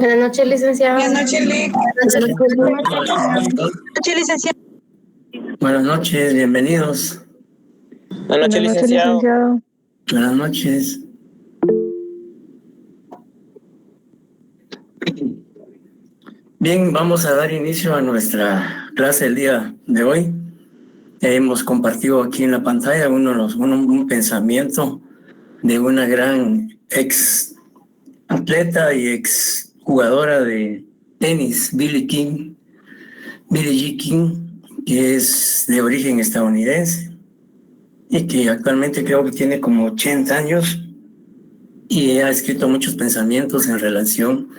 Buenas noches, licenciado. Buenas noches, licenciado. Buenas noches, bienvenidos. Buenas noches, licenciado. Buenas noches. Bien, vamos a dar inicio a nuestra clase el día de hoy. Hemos compartido aquí en la pantalla un pensamiento de una gran ex atleta y ex jugadora de tenis, Billie Jean King, que es de origen estadounidense y que actualmente creo que tiene como 80 años y ha escrito muchos pensamientos en relación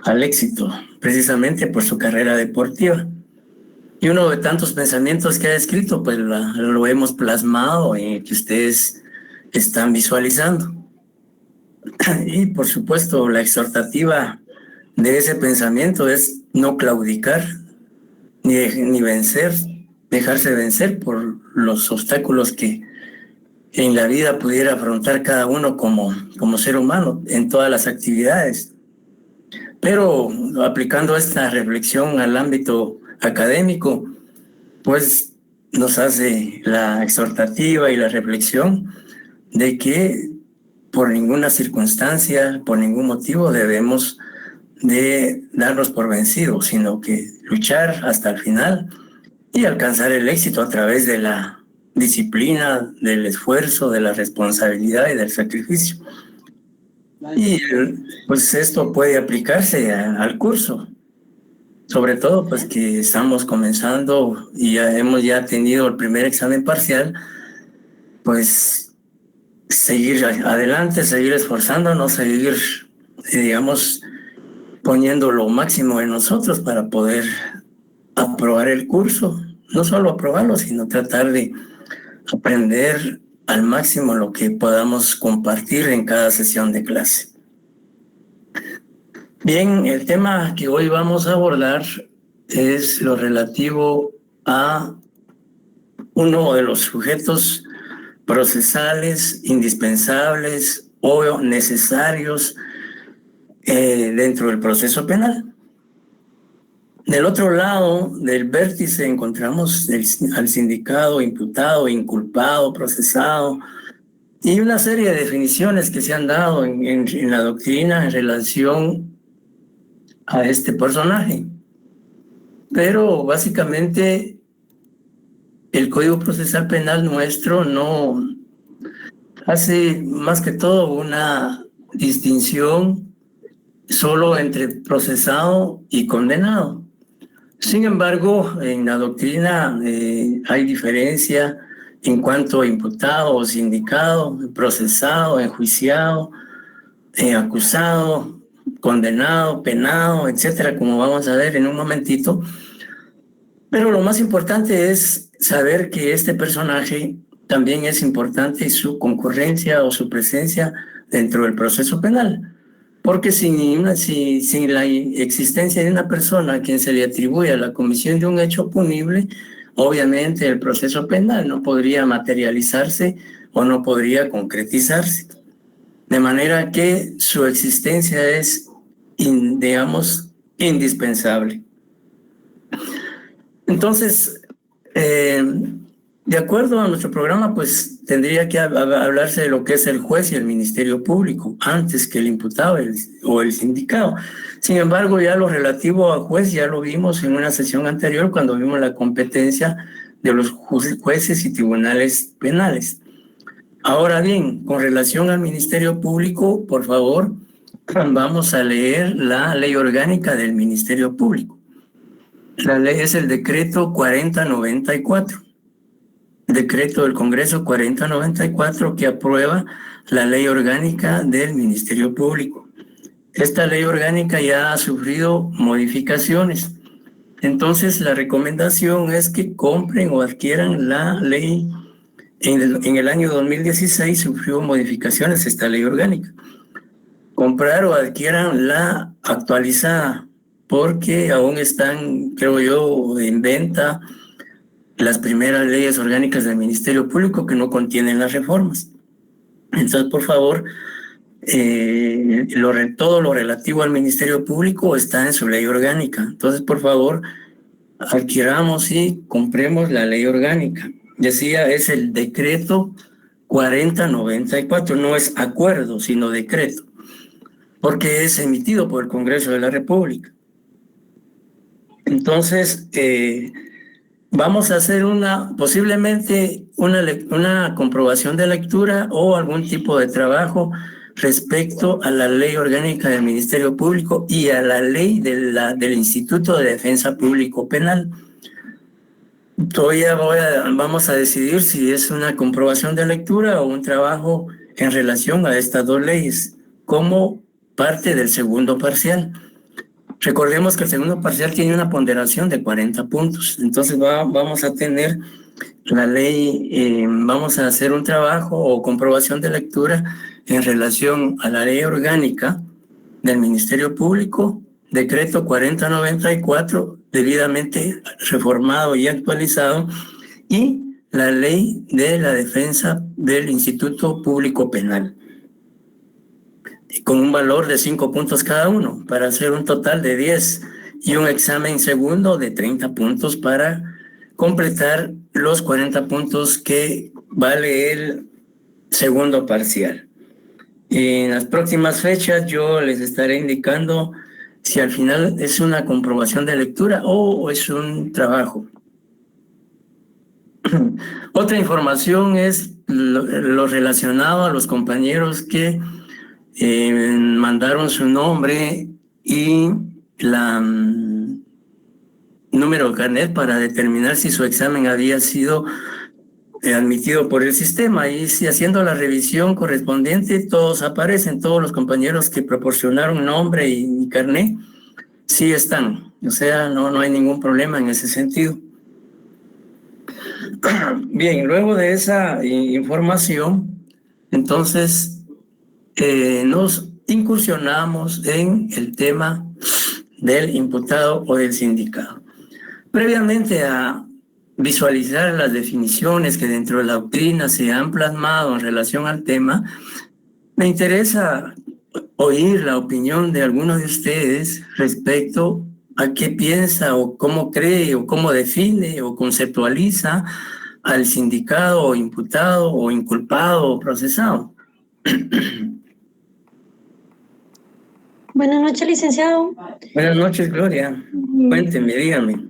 al éxito, precisamente por su carrera deportiva. Y uno de tantos pensamientos que ha escrito, pues lo hemos plasmado y que ustedes están visualizando. Y por supuesto, la exhortativa de ese pensamiento es no claudicar, ni dejarse vencer por los obstáculos que en la vida pudiera afrontar cada uno como ser humano en todas las actividades. Pero aplicando esta reflexión al ámbito académico, pues nos hace la exhortativa y la reflexión de que por ninguna circunstancia, por ningún motivo debemos de darnos por vencidos, sino que luchar hasta el final y alcanzar el éxito a través de la disciplina, del esfuerzo, de la responsabilidad y del sacrificio. Y pues esto puede aplicarse al curso, sobre todo pues que estamos comenzando y hemos tenido el primer examen parcial, pues seguir adelante, seguir esforzándonos, seguir, digamos, poniendo lo máximo en nosotros para poder aprobar el curso, no solo aprobarlo, sino tratar de aprender al máximo lo que podamos compartir en cada sesión de clase. Bien, el tema que hoy vamos a abordar es lo relativo a uno de los sujetos procesales indispensables o necesarios dentro del proceso penal. Del otro lado del vértice encontramos al sindicado, imputado, inculpado, procesado y una serie de definiciones que se han dado en la doctrina en relación a este personaje. Pero básicamente el Código Procesal Penal nuestro no hace más que todo una distinción solo entre procesado y condenado. Sin embargo, en la doctrina hay diferencia en cuanto a imputado, sindicado, procesado, enjuiciado, acusado, condenado, penado, etcétera, como vamos a ver en un momentito. Pero lo más importante es saber que este personaje también es importante su concurrencia o su presencia dentro del proceso penal. Porque sin la existencia de una persona a quien se le atribuye la comisión de un hecho punible, obviamente el proceso penal no podría materializarse o no podría concretizarse. De manera que su existencia es, digamos, indispensable. Entonces, de acuerdo a nuestro programa, pues tendría que hablarse de lo que es el juez y el Ministerio Público, antes que el imputado o el sindicado. Sin embargo, ya lo relativo al juez ya lo vimos en una sesión anterior cuando vimos la competencia de los jueces y tribunales penales. Ahora bien, con relación al Ministerio Público, por favor, vamos a leer la ley orgánica del Ministerio Público. La ley es el decreto 4094. Decreto del Congreso 4094 que aprueba la ley orgánica del Ministerio Público. Esta ley orgánica ya ha sufrido modificaciones. Entonces, la recomendación es que compren o adquieran la ley. En el año 2016 sufrió modificaciones esta ley orgánica. Comprar o adquieran la actualizada, porque aún están, creo yo, en venta las primeras leyes orgánicas del Ministerio Público que no contienen las reformas. Entonces, por favor, todo lo relativo al Ministerio Público está en su ley orgánica. Entonces, por favor, adquiramos y compremos la ley orgánica. Decía, es el decreto 4094, no es acuerdo, sino decreto, porque es emitido por el Congreso de la República. Entonces, vamos a hacer posiblemente una comprobación de lectura o algún tipo de trabajo respecto a la ley orgánica del Ministerio Público y a la ley del Instituto de Defensa Público Penal. Todavía vamos a decidir si es una comprobación de lectura o un trabajo en relación a estas dos leyes como parte del segundo parcial. Recordemos que el segundo parcial tiene una ponderación de 40 puntos, entonces vamos a tener la ley, vamos a hacer un trabajo o comprobación de lectura en relación a la ley orgánica del Ministerio Público, decreto 4094, debidamente reformado y actualizado, y la ley de la defensa del Instituto Público Penal, con un valor de 5 puntos cada uno, para hacer un total de 10, y un examen segundo de 30 puntos para completar los 40 puntos que vale el segundo parcial. En las próximas fechas yo les estaré indicando si al final es una comprobación de lectura o es un trabajo. Otra información es lo relacionado a los compañeros que mandaron su nombre y la número de carnet para determinar si su examen había sido admitido por el sistema, y si haciendo la revisión correspondiente todos aparecen, todos los compañeros que proporcionaron nombre y carnet sí están, o sea, no hay ningún problema en ese sentido. Bien, luego de esa información, entonces nos incursionamos en el tema del imputado o del sindicado. Previamente a visualizar las definiciones que dentro de la doctrina se han plasmado en relación al tema, me interesa oír la opinión de algunos de ustedes respecto a qué piensa o cómo cree o cómo define o conceptualiza al sindicado o imputado o inculpado o procesado. Buenas noches, licenciado. Buenas noches, Gloria. Cuénteme, dígame.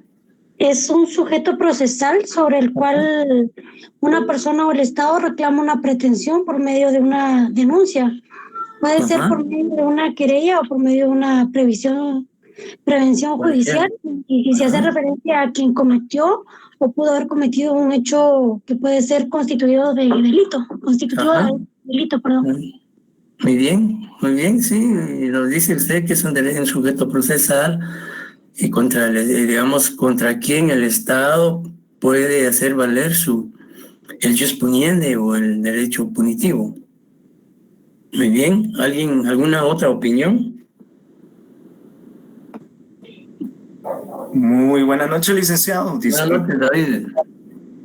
Es un sujeto procesal sobre el cual una persona o el Estado reclama una pretensión por medio de una denuncia. Puede ser por medio de una querella o por medio de una prevención judicial, y se hace referencia a quien cometió o pudo haber cometido un hecho que puede ser constitutivo de delito, perdón. Muy bien, sí, nos dice usted que es un sujeto procesal y contra quien el Estado puede hacer valer el jus puniendi o el derecho punitivo. Muy bien, ¿alguna otra opinión? Muy buenas noches, licenciado. Buenas noches, David.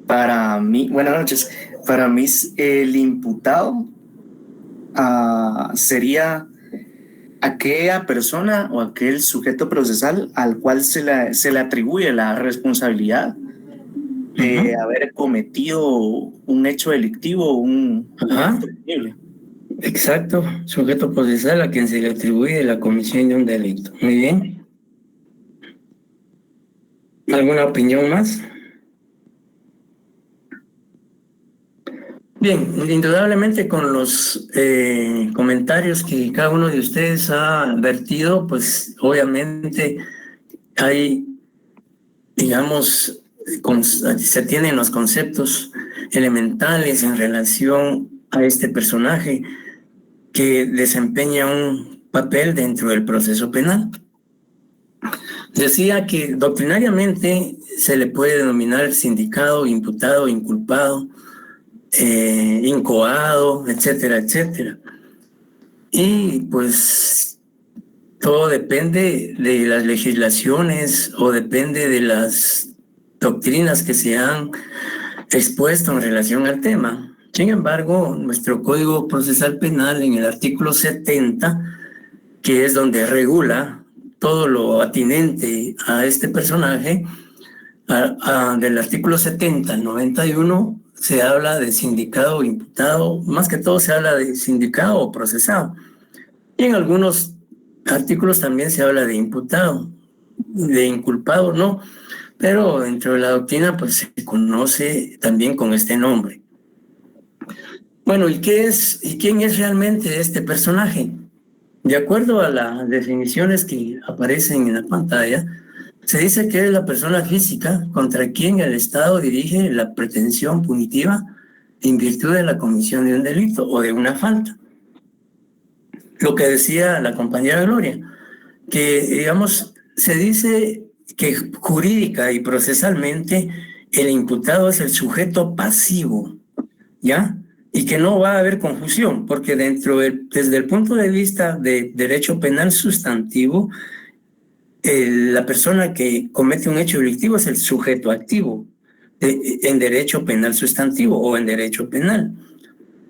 Buenas noches. Para mí, el imputado sería aquella persona o aquel sujeto procesal al cual se le atribuye la responsabilidad de haber cometido un hecho delictivo, un acto punible. Exacto, sujeto procesal a quien se le atribuye la comisión de un delito. Muy bien. ¿Alguna opinión más? Bien, indudablemente con los comentarios que cada uno de ustedes ha vertido, pues obviamente hay, se tienen los conceptos elementales en relación a este personaje que desempeña un papel dentro del proceso penal. Decía que doctrinariamente se le puede denominar sindicado, imputado, inculpado, incoado, etcétera, etcétera. Y pues todo depende de las legislaciones o depende de las doctrinas que se han expuesto en relación al tema. Sin embargo, nuestro Código Procesal Penal en el artículo 70, que es donde regula todo lo atinente a este personaje, del artículo 70 al 91 se habla de sindicado o imputado, más que todo se habla de sindicado o procesado. Y en algunos artículos también se habla de imputado, de inculpado no, pero dentro de la doctrina pues se conoce también con este nombre. Bueno, ¿y quién es realmente este personaje? De acuerdo a las definiciones que aparecen en la pantalla, se dice que es la persona física contra quien el Estado dirige la pretensión punitiva en virtud de la comisión de un delito o de una falta. Lo que decía la compañera Gloria, que digamos, se dice que jurídica y procesalmente el imputado es el sujeto pasivo, ¿ya? Y que no va a haber confusión, porque desde el punto de vista de derecho penal sustantivo, la persona que comete un hecho delictivo es el sujeto activo en derecho penal sustantivo o en derecho penal.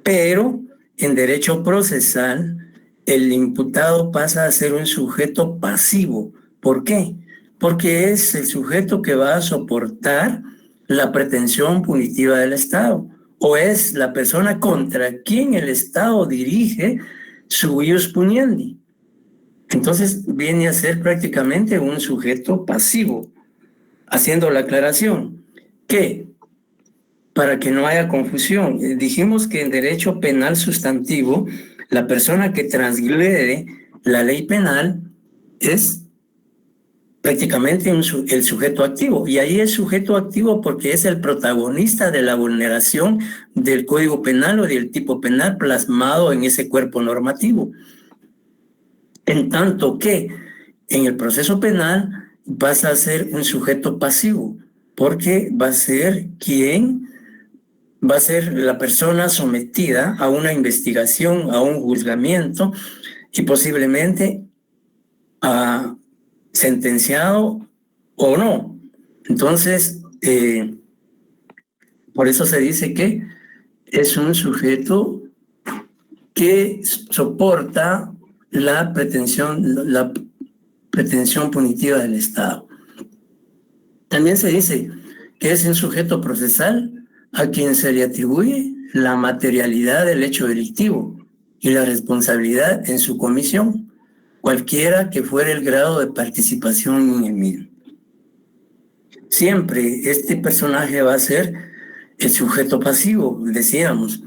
Pero en derecho procesal, el imputado pasa a ser un sujeto pasivo. ¿Por qué? Porque es el sujeto que va a soportar la pretensión punitiva del Estado, o es la persona contra quien el Estado dirige su ius puniendi. Entonces viene a ser prácticamente un sujeto pasivo, haciendo la aclaración que, para que no haya confusión, dijimos que en derecho penal sustantivo, la persona que transgrede la ley penal es prácticamente el sujeto activo. Y ahí es sujeto activo porque es el protagonista de la vulneración del Código Penal o del tipo penal plasmado en ese cuerpo normativo. En tanto que en el proceso penal vas a ser un sujeto pasivo, porque va a ser la persona sometida a una investigación, a un juzgamiento y posiblemente a sentenciado o no. Entonces, por eso se dice que es un sujeto que soporta la pretensión punitiva del Estado. También se dice que es un sujeto procesal a quien se le atribuye la materialidad del hecho delictivo y la responsabilidad en su comisión, cualquiera que fuera el grado de participación en el mismo. Siempre este personaje va a ser el sujeto pasivo, decíamos,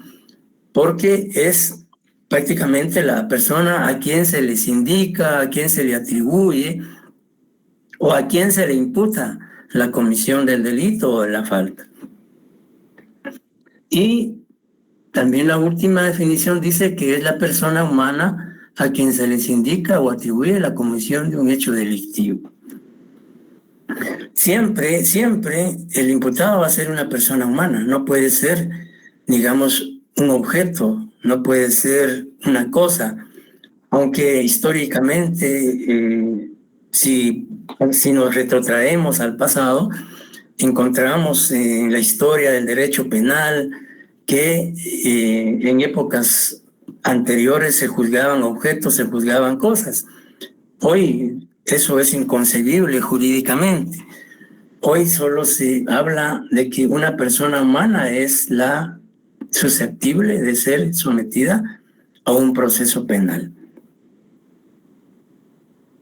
porque es prácticamente la persona a quien se les indica, a quien se le atribuye o a quien se le imputa la comisión del delito o de la falta. Y también la última definición dice que es la persona humana a quien se les indica o atribuye la comisión de un hecho delictivo. Siempre el imputado va a ser una persona humana, no puede ser, digamos, un objeto, no puede ser una cosa, aunque históricamente, si nos retrotraemos al pasado, encontramos en la historia del derecho penal que en épocas anteriores se juzgaban objetos, se juzgaban cosas. Hoy eso es inconcebible jurídicamente. Hoy solo se habla de que una persona humana es la susceptible de ser sometida a un proceso penal.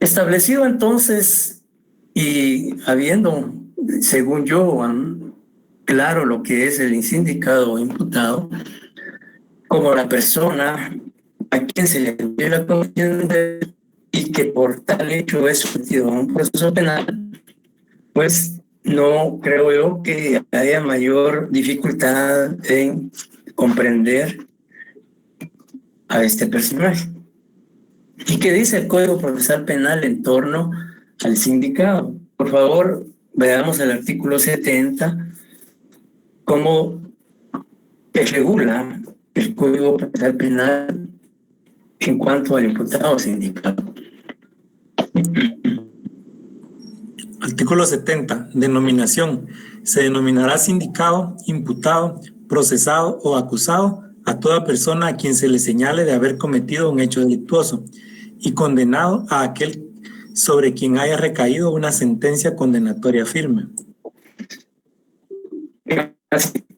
Establecido entonces y habiendo, según yo, claro lo que es el sindicado o imputado, como la persona a quien se le atribuye la comisión y que por tal hecho es sometido a un proceso penal, pues no creo yo que haya mayor dificultad en comprender a este personaje. ¿Y qué dice el Código Procesal Penal en torno al sindicado? Por favor, veamos el artículo 70, cómo regula el Código Procesal Penal en cuanto al imputado sindicado. Artículo 70. Denominación. Se denominará sindicado, imputado, procesado o acusado a toda persona a quien se le señale de haber cometido un hecho delictuoso y condenado a aquel sobre quien haya recaído una sentencia condenatoria firme.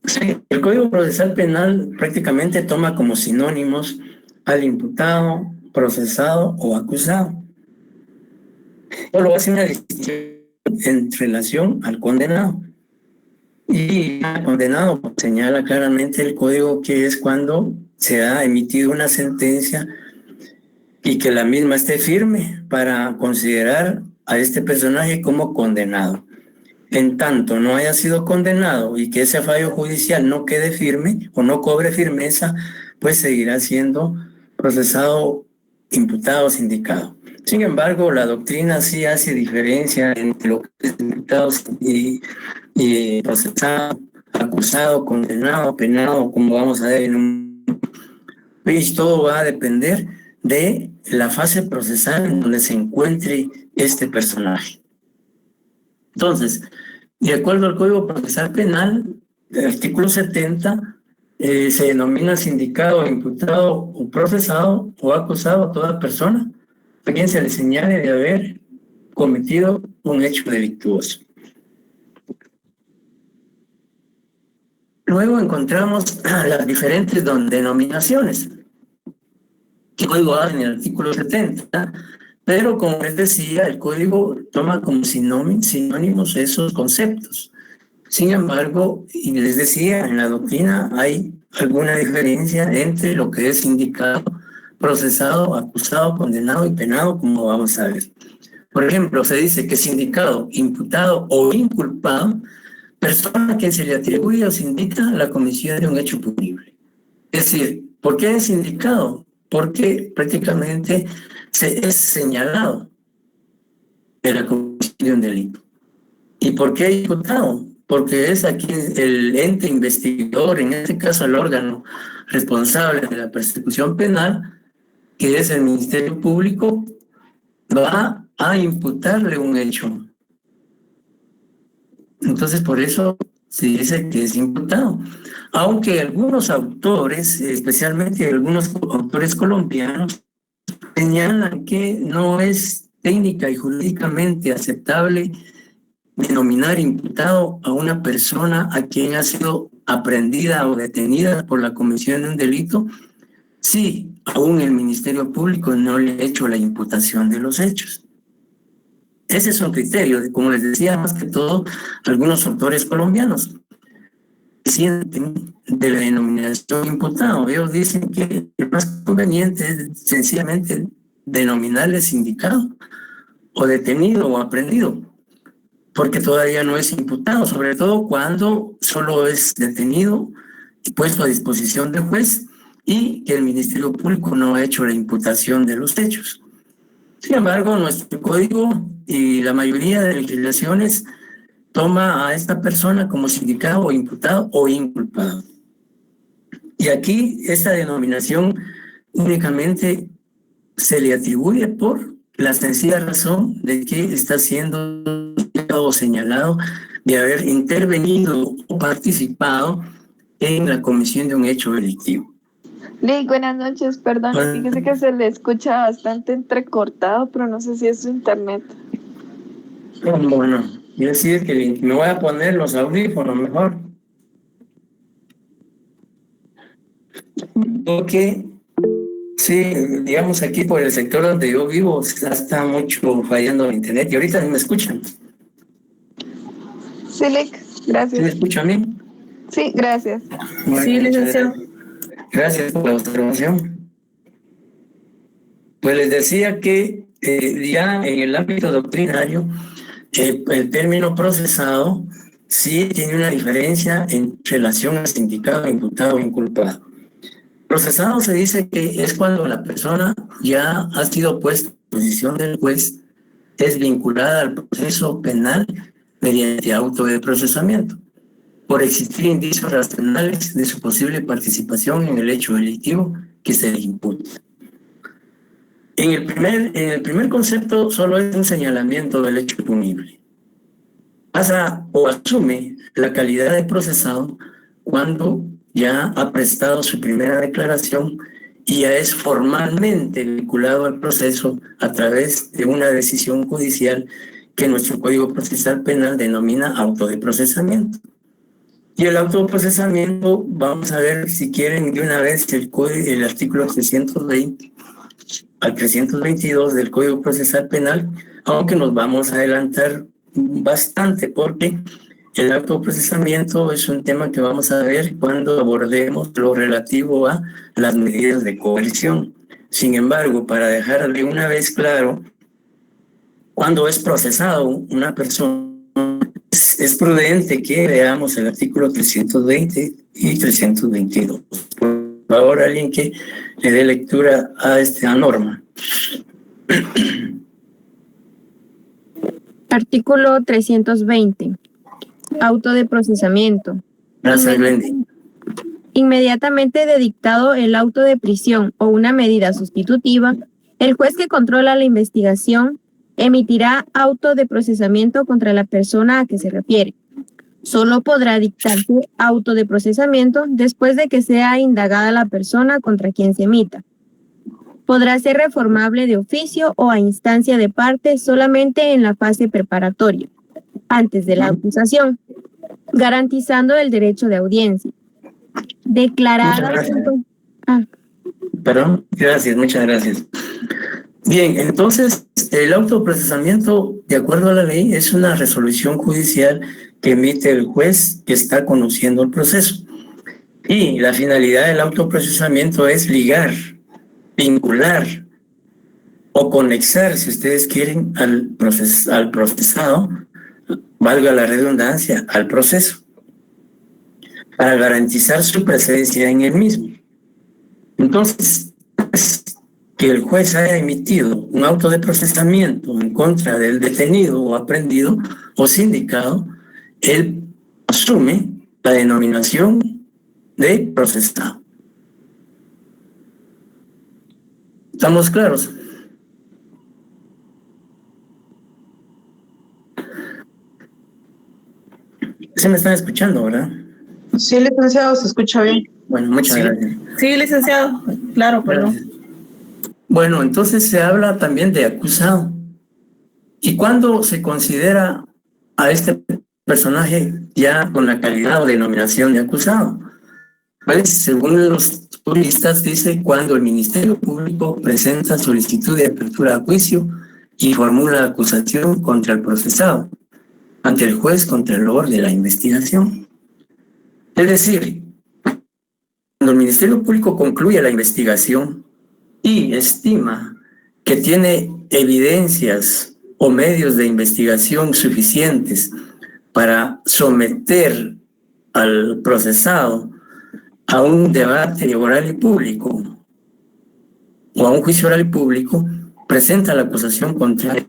Sí, el Código Procesal Penal prácticamente toma como sinónimos al imputado, procesado o acusado. Solo hace una distinción en relación al condenado. Y el condenado señala claramente el código que es cuando se ha emitido una sentencia y que la misma esté firme para considerar a este personaje como condenado. En tanto no haya sido condenado y que ese fallo judicial no quede firme o no cobre firmeza, pues seguirá siendo procesado, imputado o sindicado. Sin embargo, la doctrina sí hace diferencia entre lo que es imputado y procesado, acusado, condenado, penado, como vamos a ver en un... Y todo va a depender de la fase procesal en donde se encuentre este personaje. Entonces, de acuerdo al Código Procesal Penal, el artículo 70 se denomina sindicado, imputado o procesado o acusado a toda persona a quien se le señale de haber cometido un hecho delictuoso. Luego encontramos las diferentes denominaciones que Código da en el artículo 70, pero como les decía, el Código toma como sinónimos esos conceptos. Sin embargo, y les decía, en la doctrina hay alguna diferencia entre lo que es sindicado, procesado, acusado, condenado y penado, como vamos a ver. Por ejemplo, se dice que sindicado, imputado o inculpado, persona a quien se le atribuye o se indica la comisión de un hecho punible. Es decir, ¿por qué es sindicado? Porque prácticamente es señalado de la comisión de un delito. ¿Y por qué imputado? Porque es aquí el ente investigador, en este caso el órgano responsable de la persecución penal, que es el Ministerio Público, va a imputarle un hecho. Entonces, por eso se dice que es imputado. Aunque algunos autores, especialmente algunos autores colombianos, señalan que no es técnica y jurídicamente aceptable denominar imputado a una persona a quien ha sido aprehendida o detenida por la comisión de un delito, si aún el Ministerio Público no le ha hecho la imputación de los hechos. Ese es un criterio, como les decía, más que todo, algunos autores colombianos sienten de la denominación imputado. Ellos dicen que el más conveniente es sencillamente denominarle sindicado o detenido o aprehendido, porque todavía no es imputado, sobre todo cuando solo es detenido y puesto a disposición del juez y que el Ministerio Público no ha hecho la imputación de los hechos. Sin embargo, nuestro código y la mayoría de legislaciones toma a esta persona como sindicado o imputado o inculpado. Y aquí esta denominación únicamente se le atribuye por la sencilla razón de que está siendo señalado de haber intervenido o participado en la comisión de un hecho delictivo. Lick, buenas noches, perdón, fíjese que se le escucha bastante entrecortado, pero no sé si es su internet. Bueno, yo decir que me voy a poner los audífonos mejor. Porque, sí, digamos aquí por el sector donde yo vivo está mucho fallando el internet y ahorita no me escuchan. Sí, Lick, gracias. ¿Sí me escucha a mí? Sí, gracias. Bueno, sí, licenciado. Gracias por la observación. Pues les decía que ya en el ámbito doctrinario, el término procesado sí tiene una diferencia en relación a sindicado, imputado o inculpado. Procesado se dice que es cuando la persona ya ha sido puesta en posición del juez, es vinculada al proceso penal mediante auto de procesamiento, por existir indicios racionales de su posible participación en el hecho delictivo que se le imputa. En el primer concepto solo es un señalamiento del hecho punible. Pasa o asume la calidad de procesado cuando ya ha prestado su primera declaración y ya es formalmente vinculado al proceso a través de una decisión judicial que nuestro Código Procesal Penal denomina auto de procesamiento. Y el auto de procesamiento, vamos a ver si quieren de una vez el artículo 320 al 322 del Código Procesal Penal, aunque nos vamos a adelantar bastante porque el autoprocesamiento es un tema que vamos a ver cuando abordemos lo relativo a las medidas de coerción. Sin embargo, para dejar de una vez claro, cuando es procesado una persona, es prudente que veamos el artículo 320 y 322. Por favor, alguien que le dé lectura a esta norma. Artículo 320. Auto de procesamiento. Gracias, Glendy. Inmediatamente de dictado el auto de prisión o una medida sustitutiva, el juez que controla la investigación emitirá auto de procesamiento contra la persona a que se refiere. Solo podrá dictarse auto de procesamiento después de que sea indagada la persona contra quien se emita. Podrá ser reformable de oficio o a instancia de parte solamente en la fase preparatoria, antes de la acusación, garantizando el derecho de audiencia. Declarada. Perdón, gracias, muchas gracias. Bien, entonces el autoprocesamiento, de acuerdo a la ley, es una resolución judicial que emite el juez que está conociendo el proceso. Y la finalidad del autoprocesamiento es ligar, vincular o conexar, si ustedes quieren, al procesado, valga la redundancia, al proceso, para garantizar su presencia en el mismo. Entonces, que el juez haya emitido un auto de procesamiento en contra del detenido o aprendido o sindicado, él asume la denominación de procesado. ¿Estamos claros? ¿Se me están escuchando, verdad? Sí, licenciado, se escucha bien. Bueno, muchas gracias. Sí, licenciado, claro, perdón. Gracias. Bueno, entonces se habla también de acusado. ¿Y cuándo se considera a este personaje ya con la calidad o denominación de acusado? Pues, según los juristas, dice cuando el Ministerio Público presenta solicitud de apertura a juicio y formula acusación contra el procesado ante el juez contralor de la investigación. Es decir, cuando el Ministerio Público concluye la investigación y estima que tiene evidencias o medios de investigación suficientes para someter al procesado a un debate oral y público o a un juicio oral y público, presenta la acusación contra él.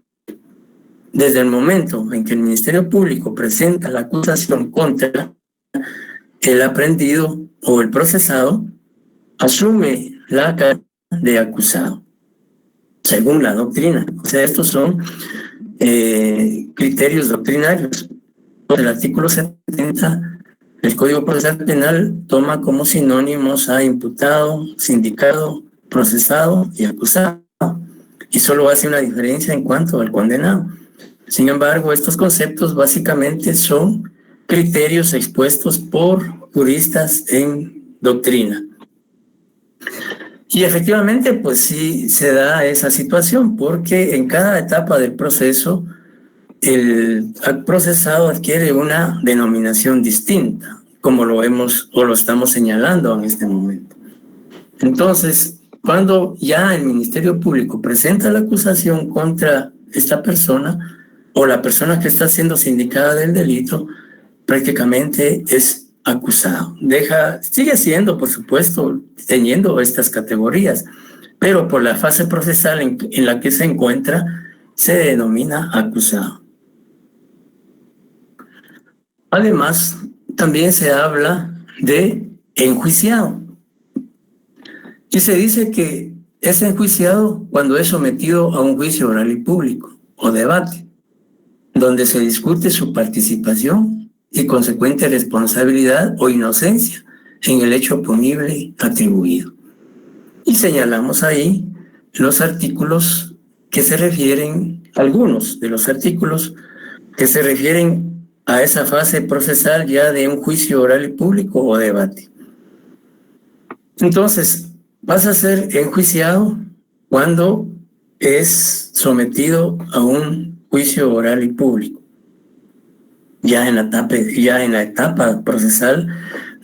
Desde el momento en que el Ministerio Público presenta la acusación contra el aprendido o el procesado, asume la calidad de acusado, según la doctrina. O sea, estos son criterios doctrinarios. El artículo 70 del Código Procesal Penal toma como sinónimos a imputado, sindicado, procesado y acusado, y solo hace una diferencia en cuanto al condenado. Sin embargo, estos conceptos básicamente son criterios expuestos por juristas en doctrina. Y efectivamente, pues sí se da esa situación, porque en cada etapa del proceso el procesado adquiere una denominación distinta, como lo vemos o lo estamos señalando en este momento. Entonces, cuando ya el Ministerio Público presenta la acusación contra esta persona o la persona que está siendo sindicada del delito, prácticamente es acusado. Sigue siendo, por supuesto, teniendo estas categorías, pero por la fase procesal en la que se encuentra, se denomina acusado. Además, también se habla de enjuiciado. Y se dice que es enjuiciado cuando es sometido a un juicio oral y público o debate, donde se discute su participación y consecuente responsabilidad o inocencia en el hecho punible atribuido. Y señalamos ahí los artículos que se refieren, algunos de los artículos que se refieren a esa fase procesal ya de un juicio oral y público o debate. Entonces, vas a ser enjuiciado cuando es sometido a un juicio oral y público, ya en la etapa procesal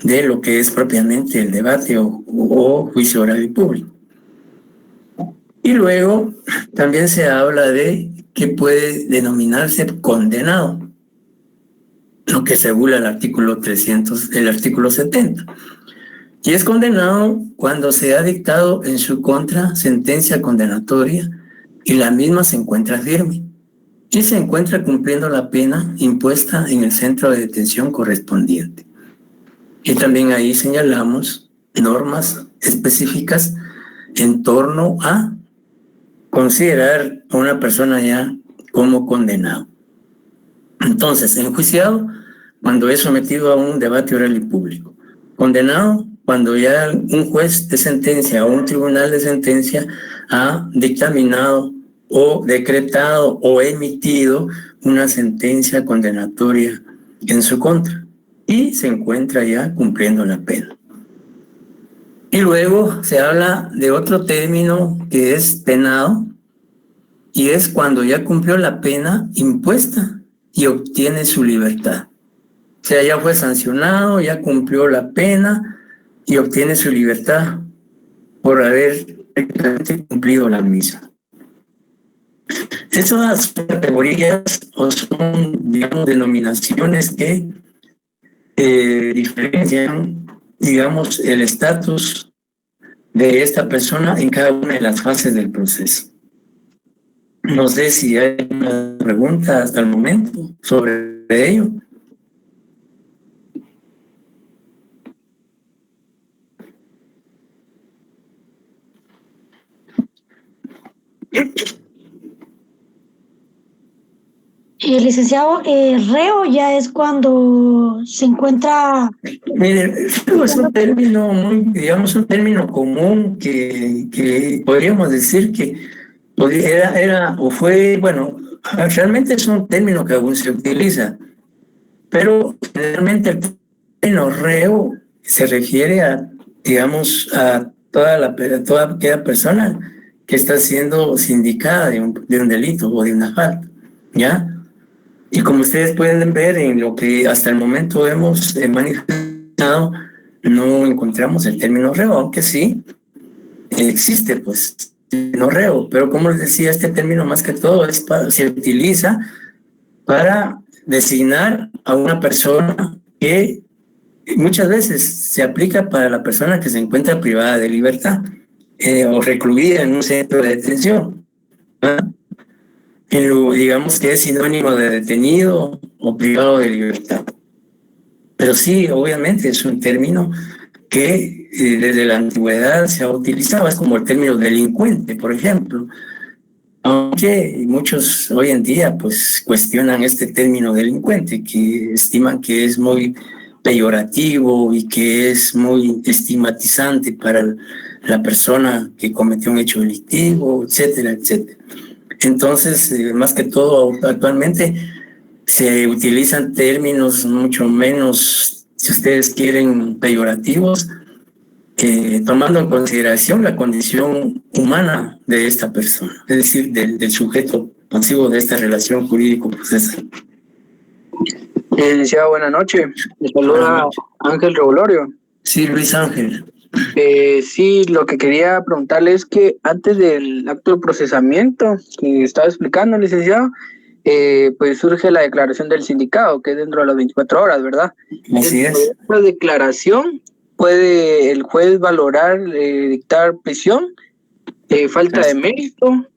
de lo que es propiamente el debate o juicio oral y público. Y luego también se habla de que puede denominarse condenado, lo que regula el artículo 70. Y es condenado cuando se ha dictado en su contra sentencia condenatoria y la misma se encuentra firme y se encuentra cumpliendo la pena impuesta en el centro de detención correspondiente. Y también ahí señalamos normas específicas en torno a considerar a una persona ya como condenado. Entonces, enjuiciado cuando es sometido a un debate oral y público. Condenado cuando ya un juez de sentencia o un tribunal de sentencia ha dictaminado o decretado o emitido una sentencia condenatoria en su contra y se encuentra ya cumpliendo la pena. Y luego se habla de otro término que es penado, y es cuando ya cumplió la pena impuesta y obtiene su libertad. O sea, ya fue sancionado, ya cumplió la pena y obtiene su libertad por haber cumplido la misma. Esas categorías o son, digamos, denominaciones que diferencian, digamos, el estatus de esta persona en cada una de las fases del proceso. No sé si hay una pregunta hasta el momento sobre ello. Licenciado, reo ya es cuando se encuentra... Mire, es un término muy, digamos, un término común que podríamos decir que era o fue, bueno, realmente es un término que aún se utiliza, pero generalmente el término reo se refiere a, digamos, a toda aquella persona que está siendo sindicada de un delito o de una falta, ¿ya? Y como ustedes pueden ver en lo que hasta el momento hemos manifestado, no encontramos el término reo, aunque sí existe, pues, el término reo. Pero como les decía, este término más que todo se utiliza para designar a una persona que muchas veces se aplica para la persona que se encuentra privada de libertad o recluida en un centro de detención, ¿verdad? Digamos que es sinónimo de detenido o privado de libertad. Pero sí, obviamente es un término que desde la antigüedad se ha utilizado, es como el término delincuente, por ejemplo. Aunque muchos hoy en día pues cuestionan este término delincuente, que estiman que es muy peyorativo y que es muy estigmatizante para la persona que cometió un hecho delictivo, etcétera, etcétera. Entonces, más que todo, actualmente se utilizan términos mucho menos, si ustedes quieren, peyorativos, tomando en consideración la condición humana de esta persona, es decir, del sujeto pasivo de esta relación jurídico-procesal. Licenciado, buenas noches. Le saluda Ángel Revolorio. Sí, Luis Ángel. Sí, lo que quería preguntarle es que antes del acto de procesamiento que estaba explicando, licenciado, pues surge la declaración del sindicado, que es dentro de las 24 horas, ¿verdad? Así es. Esta declaración puede el juez valorar, dictar prisión, falta de mérito,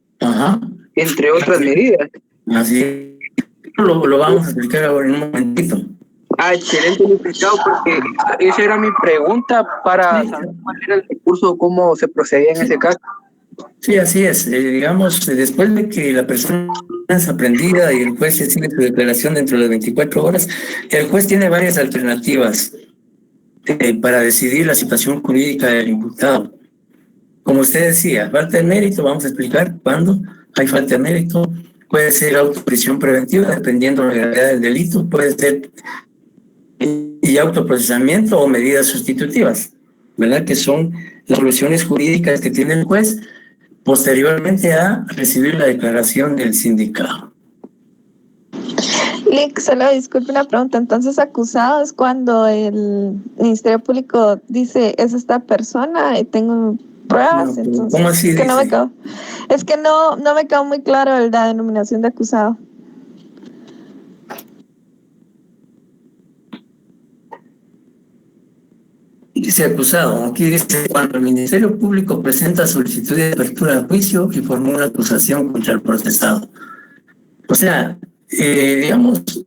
entre otras medidas. Así es. Lo vamos a explicar ahora en un momentito. Excelente, licenciado, porque esa era mi pregunta para saber cuál era el recurso, cómo se procedía en ese caso. Sí, así es. Digamos, después de que la persona es aprendida y el juez decide su declaración dentro de las 24 horas, el juez tiene varias alternativas. para decidir la situación jurídica del imputado. Como usted decía, falta de mérito, vamos a explicar cuándo hay falta de mérito. Puede ser autoprisión preventiva, dependiendo de la gravedad del delito, puede ser y autoprocesamiento o medidas sustitutivas, ¿verdad? Que son las soluciones jurídicas que tiene el juez posteriormente a recibir la declaración del sindicado. Lick, solo disculpe una pregunta. Entonces, acusado es cuando el Ministerio Público dice, es esta persona y tengo pruebas. No, entonces, ¿cómo así es que no dice? me quedó, es que no me quedó muy claro la denominación de acusado. Dice acusado, aquí dice, cuando el Ministerio Público presenta solicitud de apertura de juicio y formula acusación contra el procesado. O sea, digamos,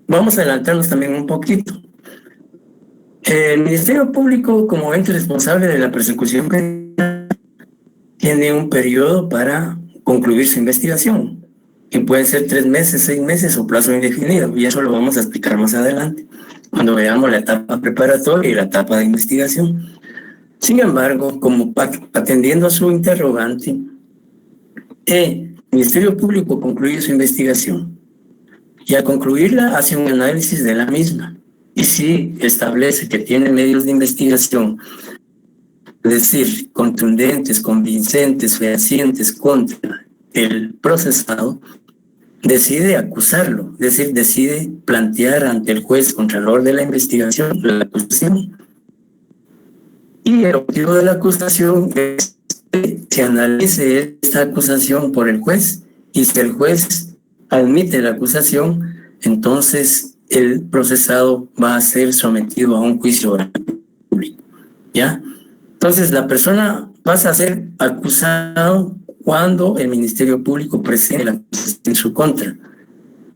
vamos a adelantarnos también un poquito. El Ministerio Público, como ente responsable de la persecución penal, tiene un periodo para concluir su investigación, que puede ser 3 meses, 6 meses o plazo indefinido, y eso lo vamos a explicar más adelante, cuando veamos la etapa preparatoria y la etapa de investigación. Sin embargo, como atendiendo a su interrogante, el Ministerio Público concluye su investigación y al concluirla hace un análisis de la misma. Y si establece que tiene medios de investigación, es decir, contundentes, convincentes, fehacientes contra el procesado, decide acusarlo, es decir, decide plantear ante el juez contralor de la investigación la acusación. Y el objetivo de la acusación es que se analice esta acusación por el juez, y si el juez admite la acusación, entonces el procesado va a ser sometido a un juicio oral público, ¿ya? Entonces la persona pasa a ser acusado cuando el Ministerio Público presente la acusación en su contra,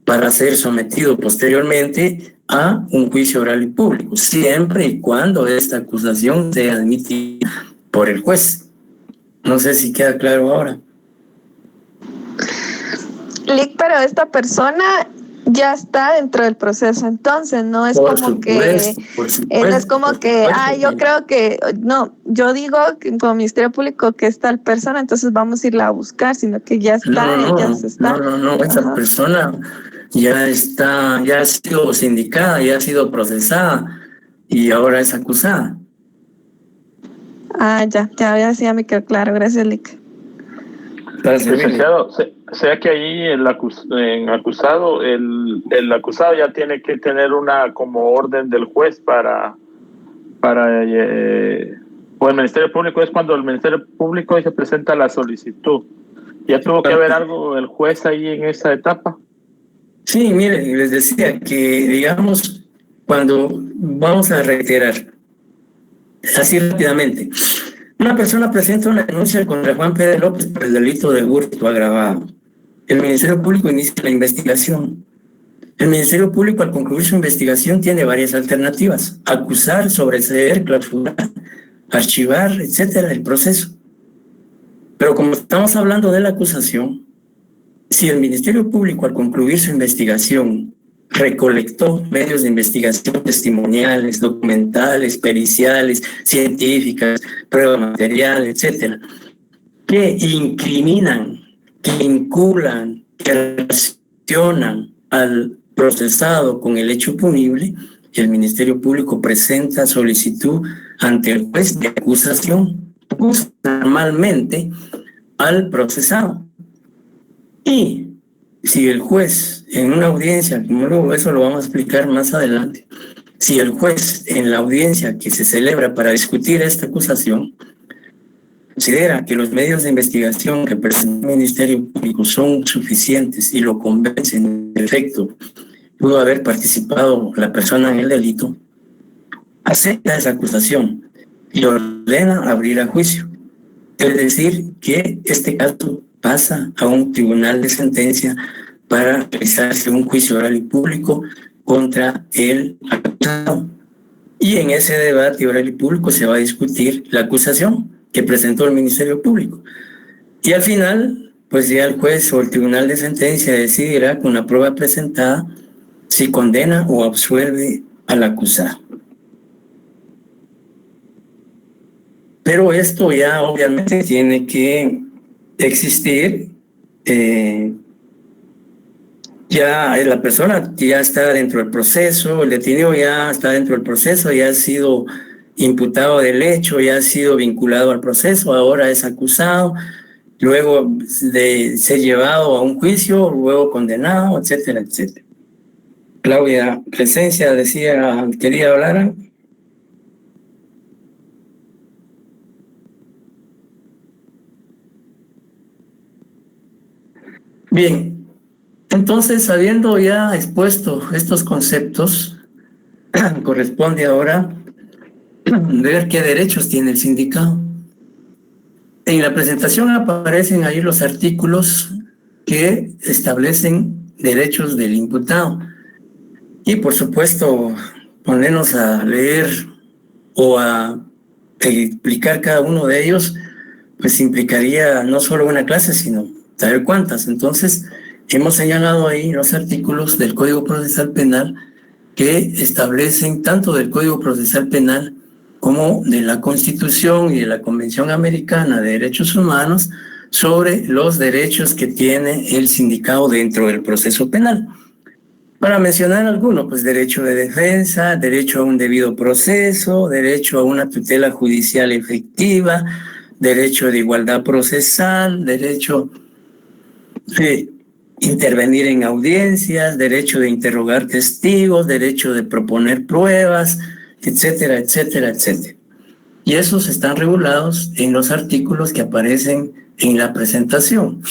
para ser sometido posteriormente a un juicio oral y público, siempre y cuando esta acusación sea admitida por el juez. No sé si queda claro ahora. Lick, pero esta persona ya está dentro del proceso, entonces no es Por como supuesto, que no es como que yo creo que no, yo digo que como Ministerio Público que es tal persona, entonces vamos a irla a buscar, sino que ya está, ya se está. No, esa persona ya está, ya ha sido sindicada, ya ha sido procesada y ahora es acusada. Ya me quedó claro, gracias, Lick. Licenciado, sea que ahí el acusado, el acusado ya tiene que tener una como orden del juez para o el Ministerio Público, es cuando el Ministerio Público se presenta la solicitud. ¿Ya tuvo que haber algo el juez ahí en esa etapa? Sí, miren, les decía que, digamos, cuando vamos a reiterar, así rápidamente, una persona presenta una denuncia contra Juan Pérez López por el delito de hurto agravado. El Ministerio Público inicia la investigación. El Ministerio Público, al concluir su investigación, tiene varias alternativas: acusar, sobreseer, clausurar, archivar, etcétera, el proceso. Pero como estamos hablando de la acusación, si el Ministerio Público, al concluir su investigación, recolectó medios de investigación testimoniales, documentales, periciales, científicas, prueba material, etcétera, que incriminan, que vinculan, que relacionan al procesado con el hecho punible, el Ministerio Público presenta solicitud ante el juez de acusación, acusa normalmente al procesado. Y si el juez en una audiencia, como luego eso lo vamos a explicar más adelante, si el juez en la audiencia que se celebra para discutir esta acusación considera que los medios de investigación que presenta el Ministerio Público son suficientes y lo convencen de efecto pudo haber participado la persona en el delito, acepta esa acusación y ordena abrir a juicio. Es decir, que este caso pasa a un tribunal de sentencia para realizarse un juicio oral y público contra el acusado. Y en ese debate oral y público se va a discutir la acusación que presentó el Ministerio Público. Y al final, pues ya el juez o el tribunal de sentencia decidirá con la prueba presentada si condena o absuelve al acusado. Pero esto ya obviamente tiene que existir, ya la persona ya está dentro del proceso, el detenido ya está dentro del proceso, ya ha sido imputado del hecho, ya ha sido vinculado al proceso, ahora es acusado, luego de ser llevado a un juicio, luego condenado, etcétera, etcétera. Claudia Crescencia decía, quería hablar. Bien, entonces, habiendo ya expuesto estos conceptos, corresponde ahora ver qué derechos tiene el sindicato. En la presentación aparecen ahí los artículos que establecen derechos del imputado. Y por supuesto, ponernos a leer o a explicar cada uno de ellos, pues implicaría no solo una clase, sino saber cuántas. Entonces, hemos señalado ahí los artículos del Código Procesal Penal que establecen tanto del Código Procesal Penal como de la Constitución y de la Convención Americana de Derechos Humanos sobre los derechos que tiene el sindicado dentro del proceso penal. Para mencionar algunos, pues derecho de defensa, derecho a un debido proceso, derecho a una tutela judicial efectiva, derecho de igualdad procesal, derecho de intervenir en audiencias, derecho de interrogar testigos, derecho de proponer pruebas, etcétera, etcétera, etcétera. Y esos están regulados en los artículos que aparecen en la presentación.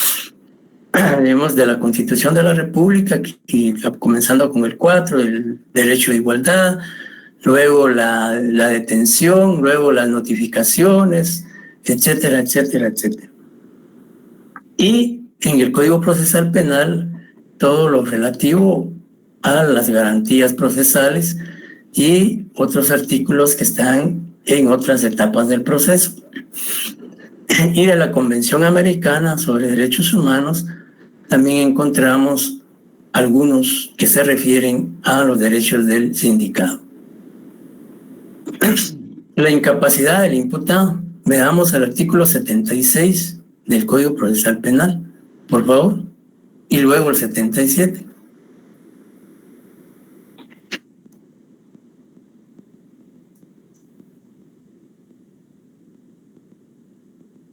Hablemos de la Constitución de la República, y comenzando con el 4, el derecho de igualdad, luego la detención, luego las notificaciones, etcétera, etcétera, etcétera. Y en el Código Procesal Penal, todo lo relativo a las garantías procesales y otros artículos que están en otras etapas del proceso. Y de la Convención Americana sobre Derechos Humanos también encontramos algunos que se refieren a los derechos del sindicado. La incapacidad del imputado. Veamos el artículo 76 del Código Procesal Penal, por favor, y luego el 77.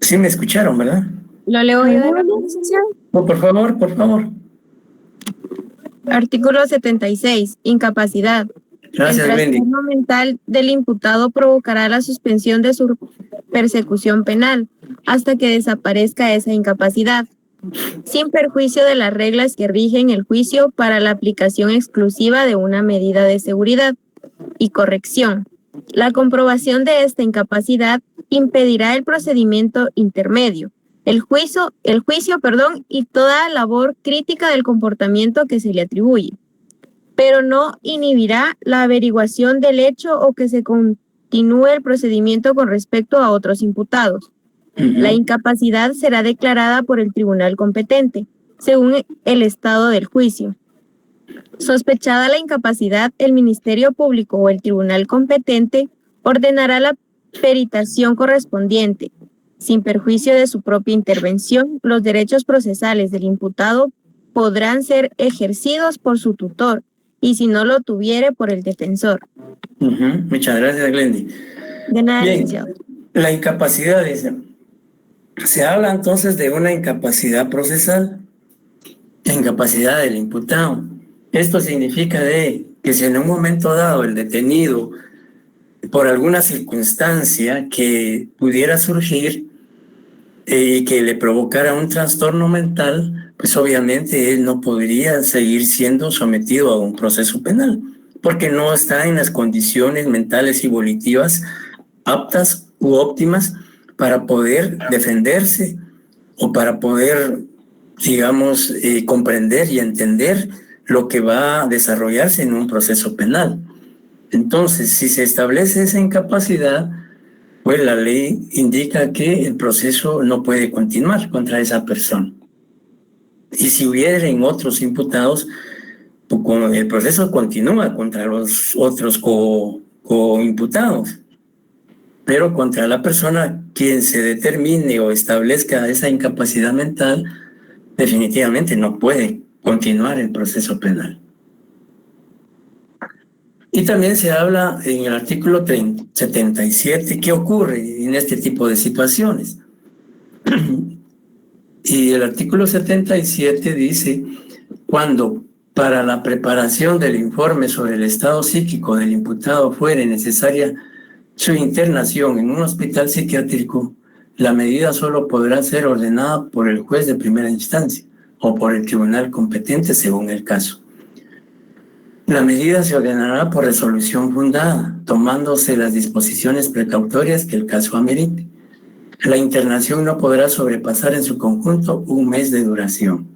Sí me escucharon, ¿verdad? Lo leo yo de nuevo, licenciado. Por favor, por favor. Artículo 76. Incapacidad. Gracias, el Wendy. trastorno mental del imputado provocará la suspensión de su persecución penal hasta que desaparezca esa incapacidad, sin perjuicio de las reglas que rigen el juicio para la aplicación exclusiva de una medida de seguridad y corrección. La comprobación de esta incapacidad impedirá el procedimiento intermedio, el juicio, y toda labor crítica del comportamiento que se le atribuye, pero no inhibirá la averiguación del hecho o que se continúe el procedimiento con respecto a otros imputados. La incapacidad será declarada por el tribunal competente, según el estado del juicio. Sospechada la incapacidad, el Ministerio Público o el tribunal competente ordenará la peritación correspondiente. Sin perjuicio de su propia intervención, los derechos procesales del imputado podrán ser ejercidos por su tutor y, si no lo tuviere, por el defensor. Muchas gracias, Glendy. De nada, Bien, licenciado. la incapacidad, dice. Se habla entonces de una incapacidad procesal, la incapacidad del imputado. Esto significa que si en un momento dado el detenido, por alguna circunstancia que pudiera surgir y que le provocara un trastorno mental, pues obviamente él no podría seguir siendo sometido a un proceso penal, porque no está en las condiciones mentales y volitivas aptas u óptimas para poder defenderse o para poder, digamos, comprender y entender lo que va a desarrollarse en un proceso penal. Entonces, si se establece esa incapacidad, pues la ley indica que el proceso no puede continuar contra esa persona. Y si hubieran otros imputados, pues el proceso continúa contra los otros co-imputados. pero contra la persona quien se determine o establezca esa incapacidad mental, definitivamente no puede continuar el proceso penal. Y también se habla en el artículo 77 qué ocurre en este tipo de situaciones. Y el artículo 77 dice, cuando para la preparación del informe sobre el estado psíquico del imputado fuere necesaria su internación en un hospital psiquiátrico, la medida solo podrá ser ordenada por el juez de primera instancia o por el tribunal competente según el caso. La medida se ordenará por resolución fundada, tomándose las disposiciones precautorias que el caso amerite. La internación no podrá sobrepasar en su conjunto 1 mes de duración.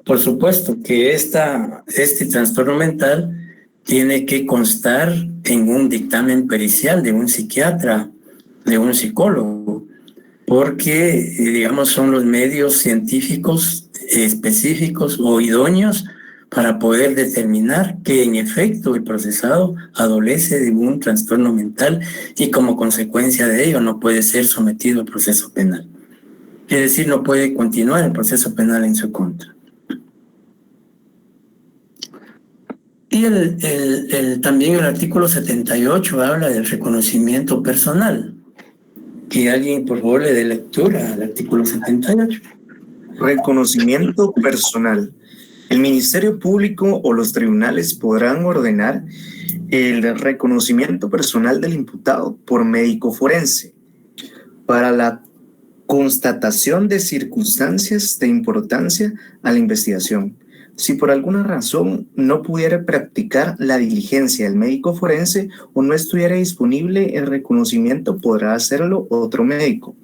Por supuesto que este trastorno mental tiene que constar en un dictamen pericial de un psiquiatra, de un psicólogo, porque, digamos, son los medios científicos específicos o idóneos para poder determinar que en efecto el procesado adolece de un trastorno mental y como consecuencia de ello no puede ser sometido al proceso penal. Es decir, no puede continuar el proceso penal en su contra. Y también el artículo 78 habla del reconocimiento personal. Que alguien, por favor, le dé lectura al artículo 78. Reconocimiento personal. El Ministerio Público o los tribunales podrán ordenar el reconocimiento personal del imputado por médico forense para la constatación de circunstancias de importancia a la investigación. Si por alguna razón no pudiera practicar la diligencia del médico forense o no estuviera disponible el reconocimiento, podrá hacerlo otro médico.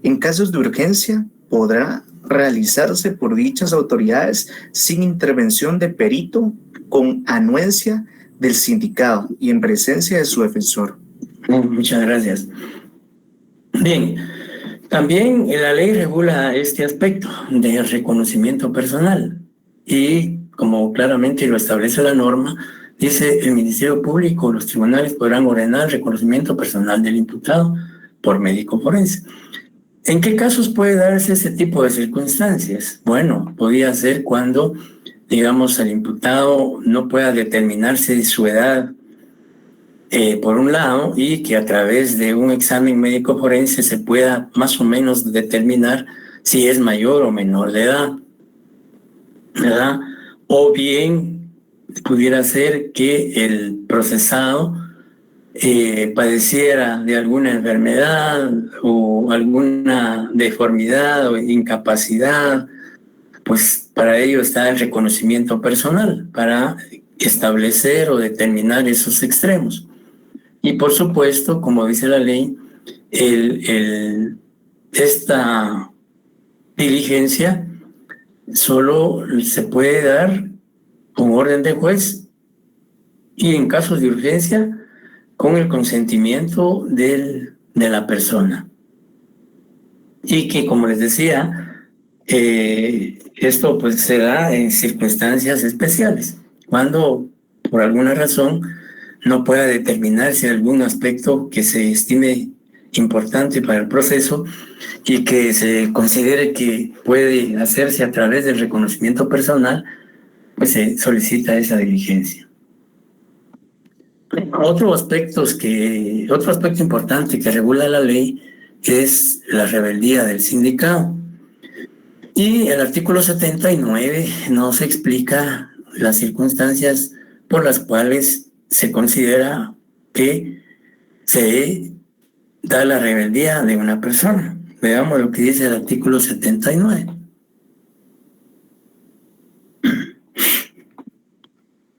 En casos de urgencia, podrá realizarse por dichas autoridades sin intervención de perito, con anuencia del sindicado y en presencia de su defensor. Muchas gracias. Bien, también la ley regula este aspecto del reconocimiento personal y, como claramente lo establece la norma, dice el Ministerio Público, los tribunales podrán ordenar el reconocimiento personal del imputado por médico forense. ¿En qué casos puede darse ese tipo de circunstancias? Bueno, podría ser cuando, digamos, el imputado no pueda determinarse su edad, por un lado, y que a través de un examen médico forense se pueda más o menos determinar si es mayor o menor de edad, ¿verdad? O bien pudiera ser que el procesado padeciera de alguna enfermedad o alguna deformidad o incapacidad, pues para ello está el reconocimiento personal, para establecer o determinar esos extremos. Y por supuesto, como dice la ley, esta diligencia solo se puede dar con orden de juez y en casos de urgencia con el consentimiento de la persona. Y que, como les decía, esto pues se da en circunstancias especiales, cuando por alguna razón no pueda determinarse algún aspecto que se estime importante para el proceso y que se considere que puede hacerse a través del reconocimiento personal, pues se solicita esa diligencia. Otro aspecto importante que regula la ley es la rebeldía del sindicado. Y el artículo 79 nos explica las circunstancias por las cuales se considera que se da la rebeldía de una persona. Veamos lo que dice el artículo 79.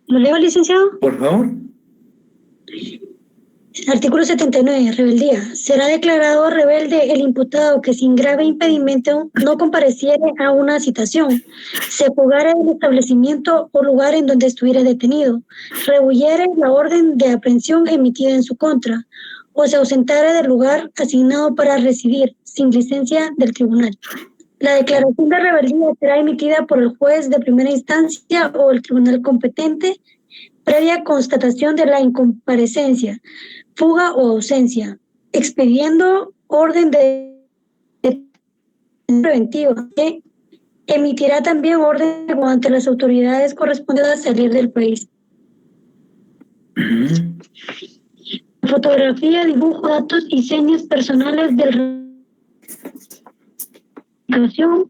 ¿Lo leo, licenciado? Por favor. Artículo 79, rebeldía. Será declarado rebelde el imputado que sin grave impedimento no compareciere a una citación, se fugare del establecimiento o lugar en donde estuviera detenido, rehuyere la orden de aprehensión emitida en su contra, o se ausentare del lugar asignado para residir, sin licencia del tribunal. La declaración de rebeldía será emitida por el juez de primera instancia o el tribunal competente, previa constatación de la incomparecencia, fuga o ausencia, expediendo orden de preventivo, que emitirá también orden ante las autoridades correspondientes a salir del país. Fotografía, dibujo, datos y señas personales del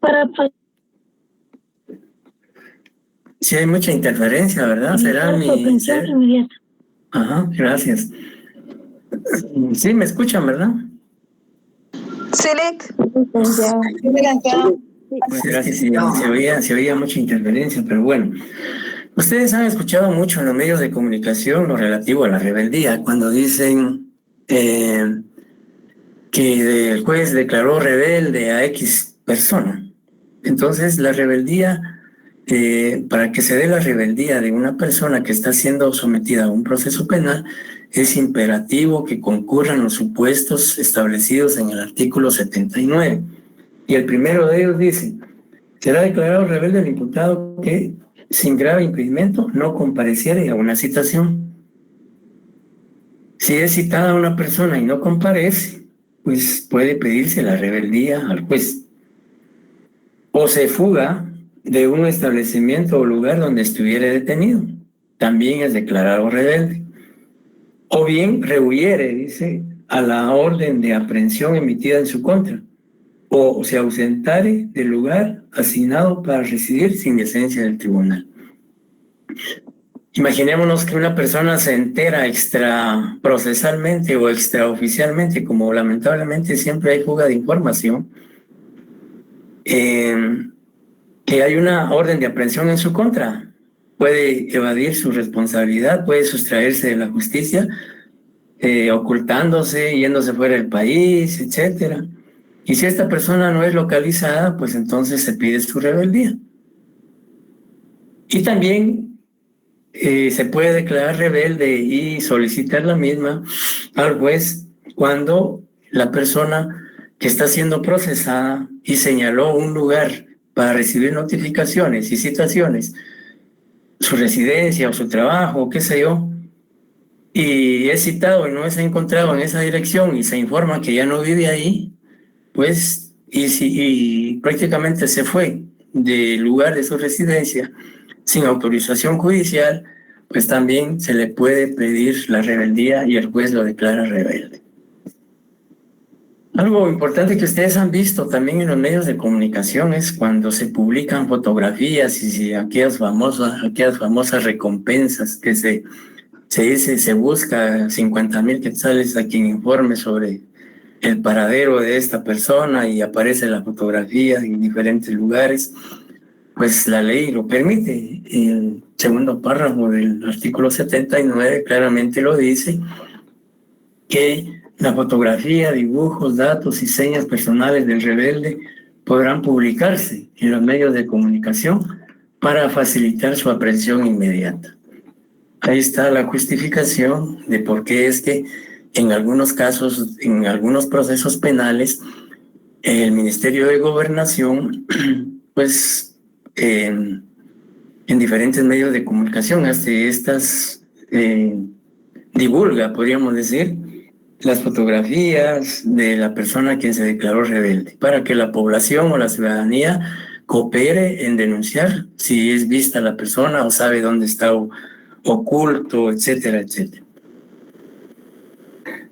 para. Sí, hay mucha interferencia, ¿verdad? ¿Será mi ser? Ajá, gracias. Sí, me escuchan, ¿verdad? Sí, Lick. Gracias, sí, se oía mucha interferencia, pero bueno. Ustedes han escuchado mucho en los medios de comunicación lo relativo a la rebeldía, cuando dicen que el juez declaró rebelde a X persona. Entonces, la rebeldía, para que se dé la rebeldía de una persona que está siendo sometida a un proceso penal, es imperativo que concurran los supuestos establecidos en el artículo 79. Y el primero de ellos dice: será declarado rebelde el imputado que, sin grave impedimento, no compareciere a una citación. Si es citada una persona y no comparece, pues puede pedirse la rebeldía al juez. O se fuga de un establecimiento o lugar donde estuviere detenido, también es declarado rebelde. O bien rehuyere, dice, a la orden de aprehensión emitida en su contra, o se ausentare del lugar asignado para residir sin licencia del tribunal. Imaginémonos que una persona se entera extraprocesalmente o extraoficialmente, como lamentablemente siempre hay fuga de información, que hay una orden de aprehensión en su contra. Puede evadir su responsabilidad, puede sustraerse de la justicia, ocultándose, yéndose fuera del país, etcétera. Y si esta persona no es localizada, pues entonces se pide su rebeldía. Y también se puede declarar rebelde y solicitar la misma al juez cuando la persona que está siendo procesada y señaló un lugar para recibir notificaciones y citaciones, su residencia o su trabajo, o qué sé yo, y es citado y no se ha encontrado en esa dirección y se informa que ya no vive ahí, pues, y prácticamente se fue del lugar de su residencia sin autorización judicial, pues también se le puede pedir la rebeldía y el juez lo declara rebelde. Algo importante que ustedes han visto también en los medios de comunicación es cuando se publican fotografías y aquellas famosas recompensas que se dice, se busca 50,000 quetzales a quien informe sobre el paradero de esta persona y aparece la fotografía en diferentes lugares. Pues la ley lo permite. El segundo párrafo del artículo 79 claramente lo dice, que la fotografía, dibujos, datos y señas personales del rebelde podrán publicarse en los medios de comunicación para facilitar su aprehensión inmediata. Ahí está la justificación de por qué es que en algunos casos, en algunos procesos penales, el Ministerio de Gobernación, pues en diferentes medios de comunicación, hasta estas divulga, podríamos decir, las fotografías de la persona a quien se declaró rebelde, para que la población o la ciudadanía coopere en denunciar si es vista la persona o sabe dónde está oculto, etcétera, etcétera.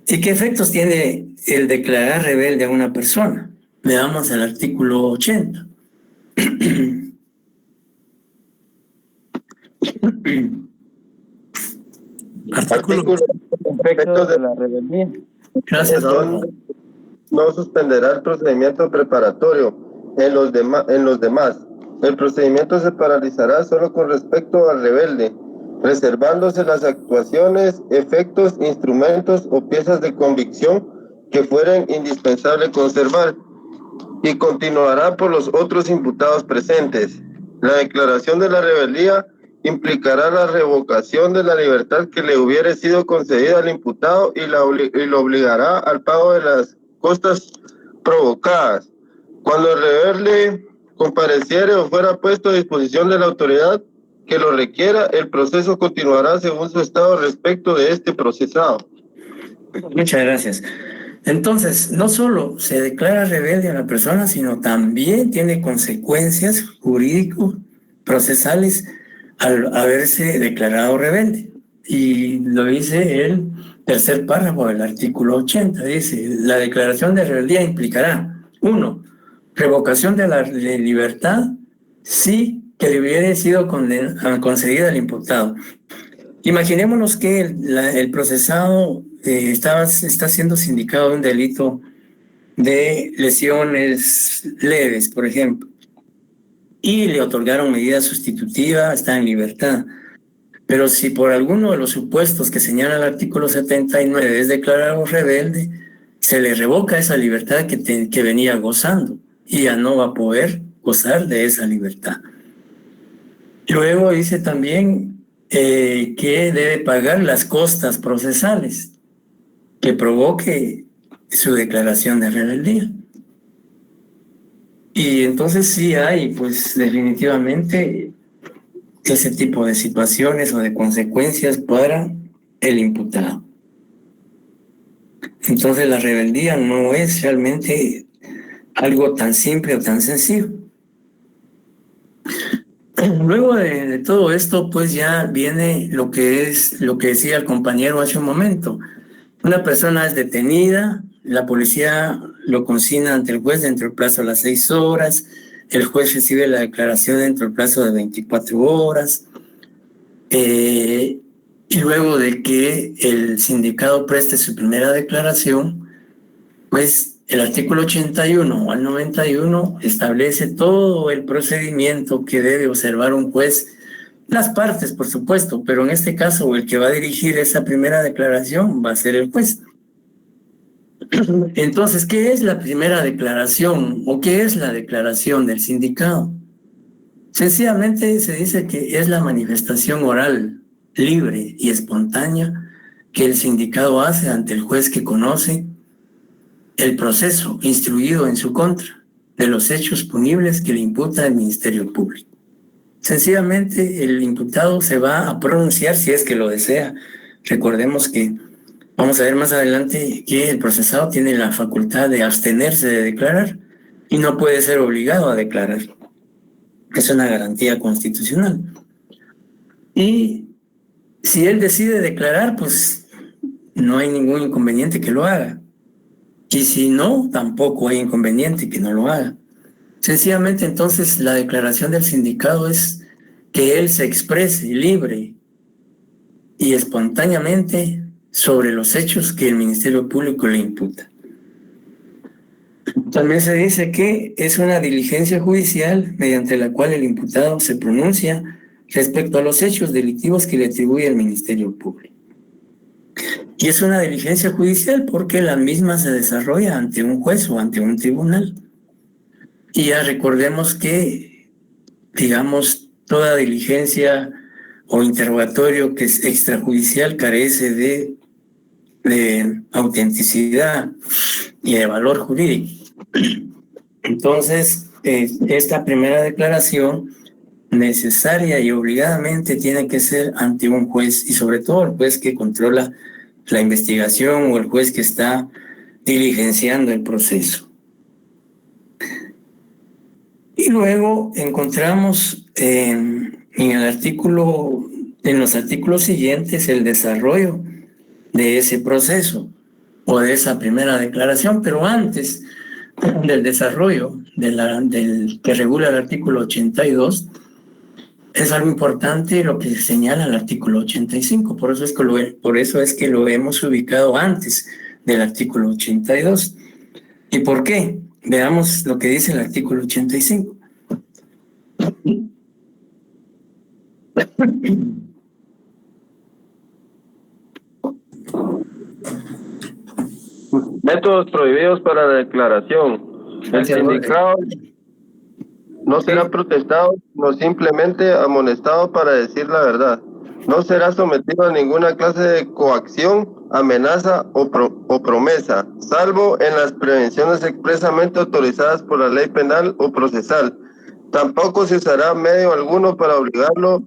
¿Y qué efectos tiene el declarar rebelde a una persona? Veamos el artículo 80. Artículo efectos de la rebeldía. Gracias, no suspenderá el procedimiento preparatorio en los demás. El procedimiento se paralizará solo con respecto al rebelde, reservándose las actuaciones, efectos, instrumentos o piezas de convicción que fueren indispensable conservar, y continuará por los otros imputados presentes. La declaración de la rebeldía implicará la revocación de la libertad que le hubiere sido concedida al imputado y lo obligará al pago de las costas provocadas. Cuando el rebelde compareciere o fuera puesto a disposición de la autoridad que lo requiera, el proceso continuará según su estado respecto de este procesado. Muchas gracias. Entonces, no solo se declara rebelde a la persona, sino también tiene consecuencias jurídicos, procesales, al haberse declarado rebelde. Y lo dice el tercer párrafo del artículo 80. Dice, la declaración de rebeldía implicará, 1, revocación de la libertad si que le hubiera sido concedida al imputado. Imaginémonos que el procesado está siendo sindicado de un delito de lesiones leves, por ejemplo, y le otorgaron medida sustitutiva, está en libertad. Pero si por alguno de los supuestos que señala el artículo 79 es declarado rebelde, se le revoca esa libertad que venía gozando y ya no va a poder gozar de esa libertad. Luego dice también que debe pagar las costas procesales que provoque su declaración de rebeldía. Y entonces sí hay, pues definitivamente, ese tipo de situaciones o de consecuencias para el imputado. Entonces la rebeldía no es realmente algo tan simple o tan sencillo. Luego de todo esto, pues ya viene lo que decía el compañero hace un momento. Una persona es detenida, la policía lo consigna ante el juez dentro del plazo de las 6 horas, el juez recibe la declaración dentro del plazo de 24 horas, y luego de que el sindicado preste su primera declaración, pues el artículo 81 al 91 establece todo el procedimiento que debe observar un juez, las partes, por supuesto, pero en este caso el que va a dirigir esa primera declaración va a ser el juez. Entonces, ¿qué es la primera declaración o qué es la declaración del sindicado? Sencillamente se dice que es la manifestación oral, libre y espontánea que el sindicado hace ante el juez que conoce el proceso instruido en su contra de los hechos punibles que le imputa el Ministerio Público. Sencillamente el imputado se va a pronunciar si es que lo desea. Recordemos que vamos a ver más adelante que el procesado tiene la facultad de abstenerse de declarar y no puede ser obligado a declarar. Es una garantía constitucional. Y si él decide declarar, pues no hay ningún inconveniente que lo haga. Y si no, tampoco hay inconveniente que no lo haga. Sencillamente, entonces, la declaración del sindicado es que él se exprese libre y espontáneamente sobre los hechos que el Ministerio Público le imputa. También se dice que es una diligencia judicial mediante la cual el imputado se pronuncia respecto a los hechos delictivos que le atribuye el Ministerio Público. Y es una diligencia judicial porque la misma se desarrolla ante un juez o ante un tribunal. Y ya recordemos que, digamos, toda diligencia o interrogatorio que es extrajudicial carece de autenticidad y de valor jurídico. Entonces, esta primera declaración necesaria y obligadamente tiene que ser ante un juez y sobre todo el juez que controla la investigación o el juez que está diligenciando el proceso. Y luego encontramos en los artículos siguientes el desarrollo de ese proceso o de esa primera declaración, pero antes del desarrollo del que regula el artículo 82, es algo importante lo que señala el artículo 85, por eso es que lo hemos ubicado antes del artículo 82. ¿Y por qué? Veamos lo que dice el artículo 85. Métodos prohibidos para la declaración. El sindicado no será protestado, sino simplemente amonestado para decir la verdad. No será sometido a ninguna clase de coacción, amenaza o promesa, salvo en las prevenciones expresamente autorizadas por la ley penal o procesal. Tampoco se usará medio alguno para obligarlo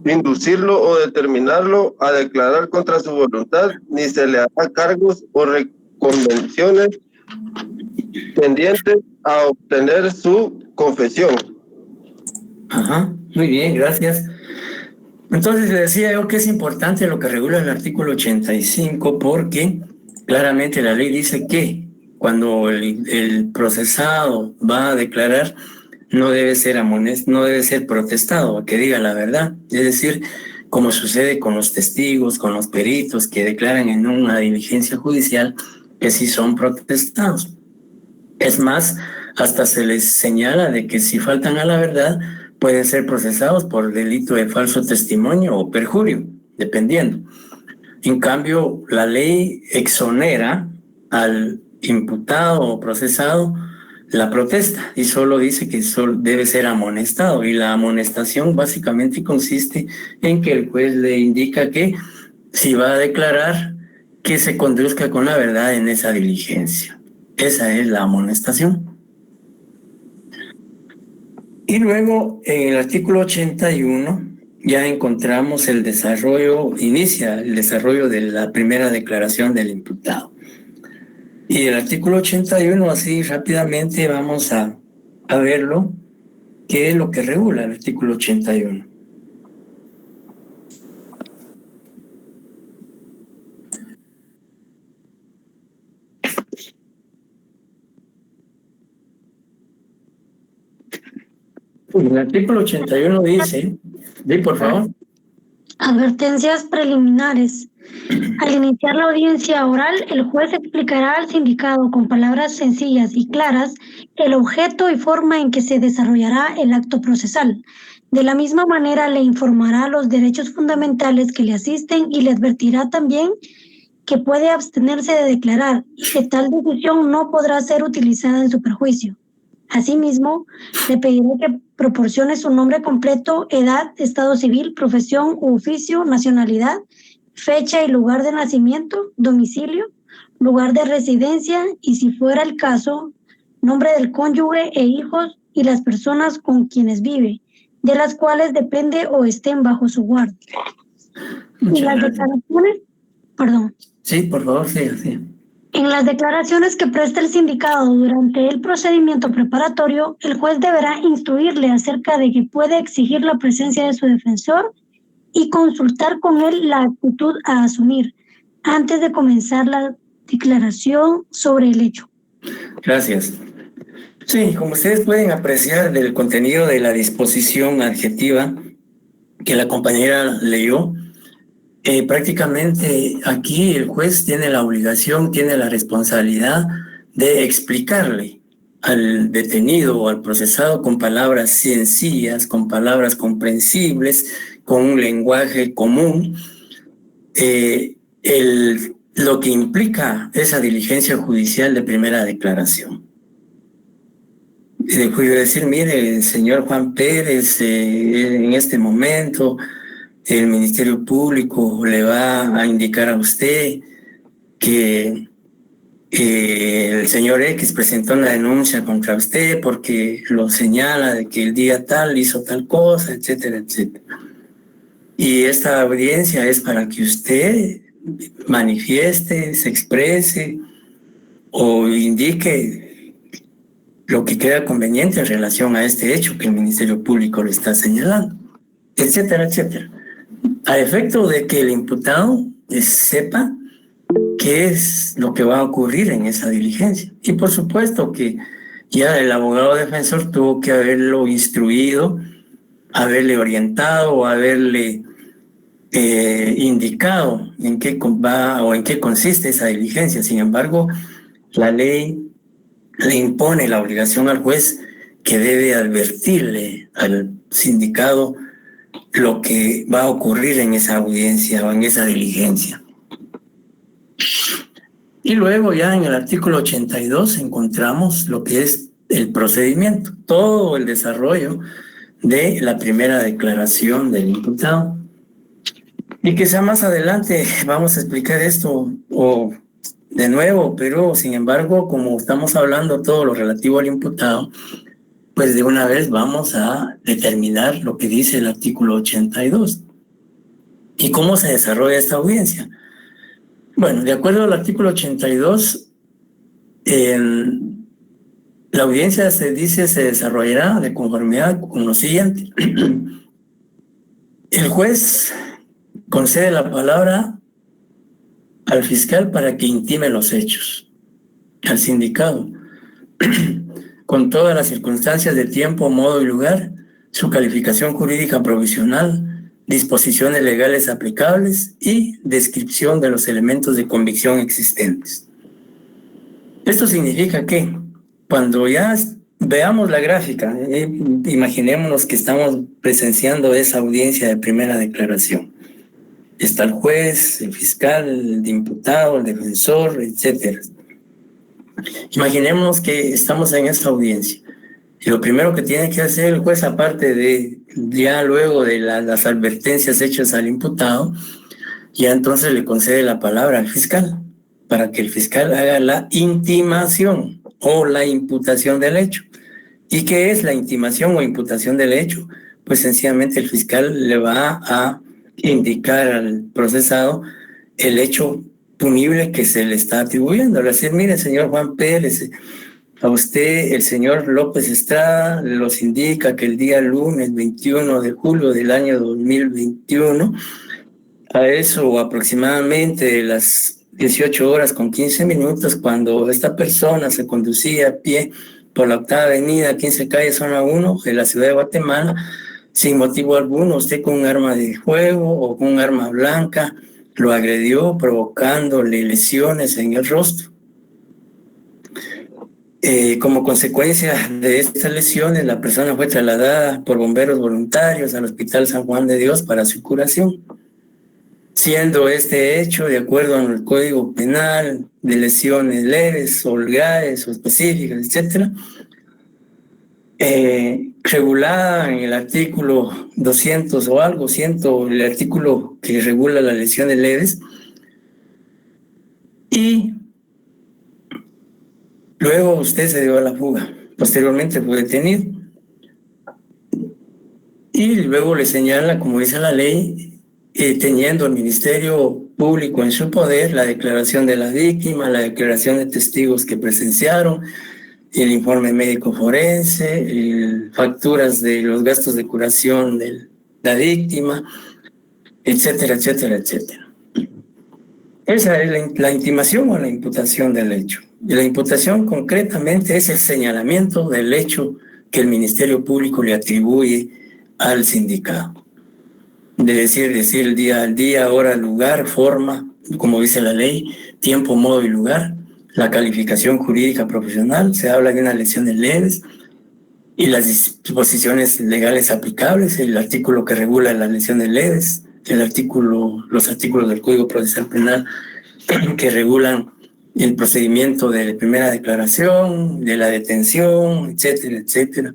inducirlo o determinarlo a declarar contra su voluntad, ni se le hará cargos o reconvenciones tendientes a obtener su confesión. Ajá, muy bien, gracias. Entonces le decía yo que es importante lo que regula el artículo 85 porque claramente la ley dice que cuando el procesado va a declarar no debe ser no debe ser protestado, que diga la verdad. Es decir, como sucede con los testigos, con los peritos que declaran en una diligencia judicial que sí son protestados. Es más, hasta se les señala de que si faltan a la verdad pueden ser procesados por delito de falso testimonio o perjurio, dependiendo. En cambio, la ley exonera al imputado o procesado la protesta y solo dice que solo debe ser amonestado, y la amonestación básicamente consiste en que el juez le indica que si va a declarar, que se conduzca con la verdad en esa diligencia. Esa es la amonestación. Y luego en el artículo 81 ya encontramos el desarrollo, inicia el desarrollo de la primera declaración del imputado. Y el artículo 81, así rápidamente vamos a verlo, qué es lo que regula el artículo 81. El artículo 81 dice, por favor. Advertencias preliminares. Al iniciar la audiencia oral, el juez explicará al sindicado con palabras sencillas y claras el objeto y forma en que se desarrollará el acto procesal. De la misma manera, le informará los derechos fundamentales que le asisten y le advertirá también que puede abstenerse de declarar y que tal decisión no podrá ser utilizada en su perjuicio. Asimismo, le pediré que proporcione su nombre completo, edad, estado civil, profesión u oficio, nacionalidad, fecha y lugar de nacimiento, domicilio, lugar de residencia y, si fuera el caso, nombre del cónyuge e hijos y las personas con quienes vive, de las cuales depende o estén bajo su guardia. Y las declaraciones, perdón. Sí, por favor, sí. En las declaraciones que presta el sindicado durante el procedimiento preparatorio, el juez deberá instruirle acerca de que puede exigir la presencia de su defensor y consultar con él la actitud a asumir antes de comenzar la declaración sobre el hecho. Gracias. Sí, como ustedes pueden apreciar del contenido de la disposición adjetiva que la compañera leyó, prácticamente aquí el juez tiene la obligación, tiene la responsabilidad de explicarle al detenido o al procesado con palabras sencillas, con palabras comprensibles, con un lenguaje común, lo que implica esa diligencia judicial de primera declaración. Decir, mire, el señor Juan Pérez, en este momento el Ministerio Público le va a indicar a usted que el señor X presentó una denuncia contra usted porque lo señala de que el día tal hizo tal cosa, etcétera, etcétera. Y esta audiencia es para que usted manifieste, se exprese o indique lo que queda conveniente en relación a este hecho que el Ministerio Público le está señalando, etcétera, etcétera. A efecto de que el imputado sepa qué es lo que va a ocurrir en esa diligencia. Y por supuesto que ya el abogado defensor tuvo que haberlo instruido, haberle orientado o haberle indicado en qué va o en qué consiste esa diligencia. Sin embargo, la ley le impone la obligación al juez que debe advertirle al sindicado lo que va a ocurrir en esa audiencia o en esa diligencia. Y luego ya en el artículo 82 encontramos lo que es el procedimiento, todo el desarrollo de la primera declaración del imputado. Y quizá más adelante vamos a explicar esto o de nuevo, pero sin embargo, como estamos hablando todo lo relativo al imputado, pues de una vez vamos a determinar lo que dice el artículo 82. ¿Y cómo se desarrolla esta audiencia? Bueno, de acuerdo al artículo 82, la audiencia se desarrollará de conformidad con lo siguiente. El juez concede la palabra al fiscal para que intime los hechos, al sindicado, con todas las circunstancias de tiempo, modo y lugar, su calificación jurídica provisional, disposiciones legales aplicables y descripción de los elementos de convicción existentes. Esto significa que cuando ya veamos la gráfica, imaginémonos que estamos presenciando esa audiencia de primera declaración. Está el juez, el fiscal, el imputado, el defensor, etc. Imaginémonos que estamos en esta audiencia. Y lo primero que tiene que hacer el juez, aparte de ya luego de las advertencias hechas al imputado, ya entonces le concede la palabra al fiscal para que el fiscal haga la intimación o la imputación del hecho. ¿Y qué es la intimación o imputación del hecho? Pues sencillamente el fiscal le va a indicar al procesado el hecho punible que se le está atribuyendo. Es decir, mire, señor Juan Pérez, a usted el señor López Estrada los indica que el día lunes 21 de julio del año 2021, a eso aproximadamente de las 18 horas con 15 minutos, cuando esta persona se conducía a pie por la 8ª avenida, 15 calle, zona 1, de la ciudad de Guatemala, sin motivo alguno, usted con un arma de fuego o con un arma blanca lo agredió, provocándole lesiones en el rostro. Como consecuencia de estas lesiones, la persona fue trasladada por bomberos voluntarios al Hospital San Juan de Dios para su curación, siendo este hecho, de acuerdo al Código Penal, de lesiones leves o graves o específicas, etc., regulada en el artículo 200 o algo, el artículo que regula las lesiones leves, y luego usted se dio a la fuga. Posteriormente fue detenido. Y luego le señala, como dice la ley, teniendo el Ministerio Público en su poder la declaración de la víctima, la declaración de testigos que presenciaron, el informe médico forense, facturas de los gastos de curación de la víctima, etcétera, etcétera, etcétera. Esa es la intimación o la imputación del hecho. Y la imputación concretamente es el señalamiento del hecho que el Ministerio Público le atribuye al sindicado. De decir el día, hora, lugar, forma, como dice la ley, tiempo, modo y lugar, la calificación jurídica profesional, se habla de unas lesiones leves y las disposiciones legales aplicables, el artículo que regula las lesiones leves, los artículos del Código Procesal Penal que regulan el procedimiento de primera declaración, de la detención, etcétera, etcétera.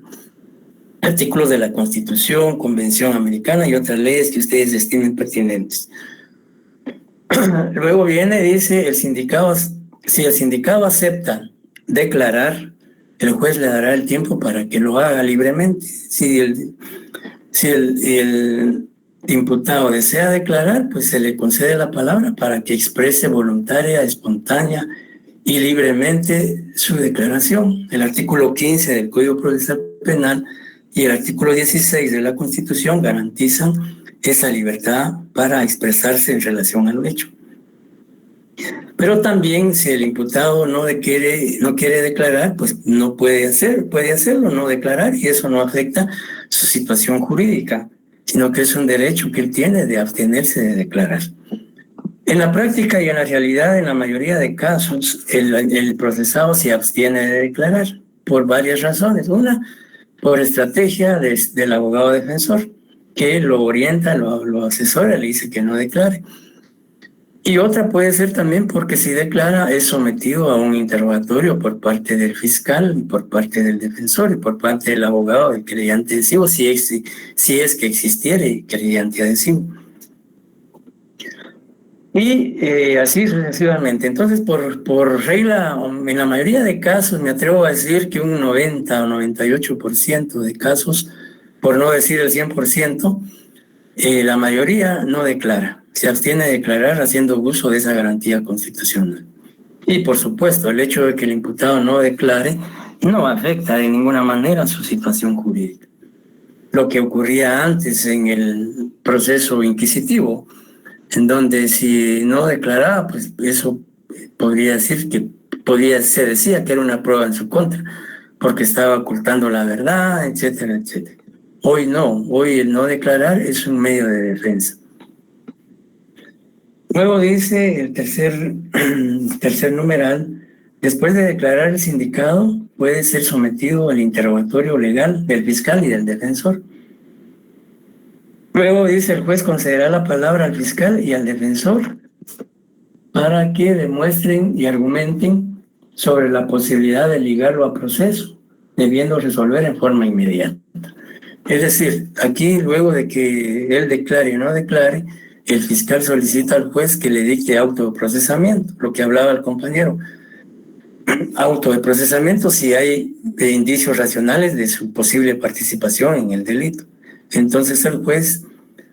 Artículos de la Constitución, Convención Americana y otras leyes que ustedes estimen pertinentes. Luego dice el sindicado, si el sindicado acepta declarar, el juez le dará el tiempo para que lo haga libremente. Si el imputado desea declarar, pues se le concede la palabra para que exprese voluntaria, espontánea y libremente su declaración. El artículo 15 del Código Procesal Penal y el artículo 16 de la Constitución garantizan esa libertad para expresarse en relación al hecho. Pero también si el imputado no quiere declarar, pues no puede hacerlo, no declarar, y eso no afecta su situación jurídica, sino que es un derecho que él tiene de abstenerse de declarar. En la práctica y en la realidad, en la mayoría de casos, el procesado se abstiene de declarar por varias razones. Una, por estrategia del abogado defensor, que lo orienta, lo asesora, le dice que no declare. Y otra puede ser también porque si declara es sometido a un interrogatorio por parte del fiscal, por parte del defensor y por parte del abogado del creyente adhesivo, si es que existiere creyente adhesivo. Y así sucesivamente. Entonces, por regla, en la mayoría de casos, me atrevo a decir que un 90 o 98% de casos, por no decir el 100%, La mayoría no declara, se abstiene de declarar haciendo uso de esa garantía constitucional. Y por supuesto, el hecho de que el imputado no declare no afecta de ninguna manera su situación jurídica. Lo que ocurría antes en el proceso inquisitivo, en donde si no declaraba, pues eso podría decir que se decía que era una prueba en su contra, porque estaba ocultando la verdad, etcétera, etcétera. Hoy no, hoy el no declarar es un medio de defensa. Luego dice el tercer numeral, después de declarar el sindicado, puede ser sometido al interrogatorio legal del fiscal y del defensor. Luego dice el juez concederá la palabra al fiscal y al defensor para que demuestren y argumenten sobre la posibilidad de ligarlo a proceso, debiendo resolver en forma inmediata. Es decir, aquí luego de que él declare o no declare, el fiscal solicita al juez que le dicte auto de procesamiento, lo que hablaba el compañero. Auto de procesamiento si hay indicios racionales de su posible participación en el delito. Entonces el juez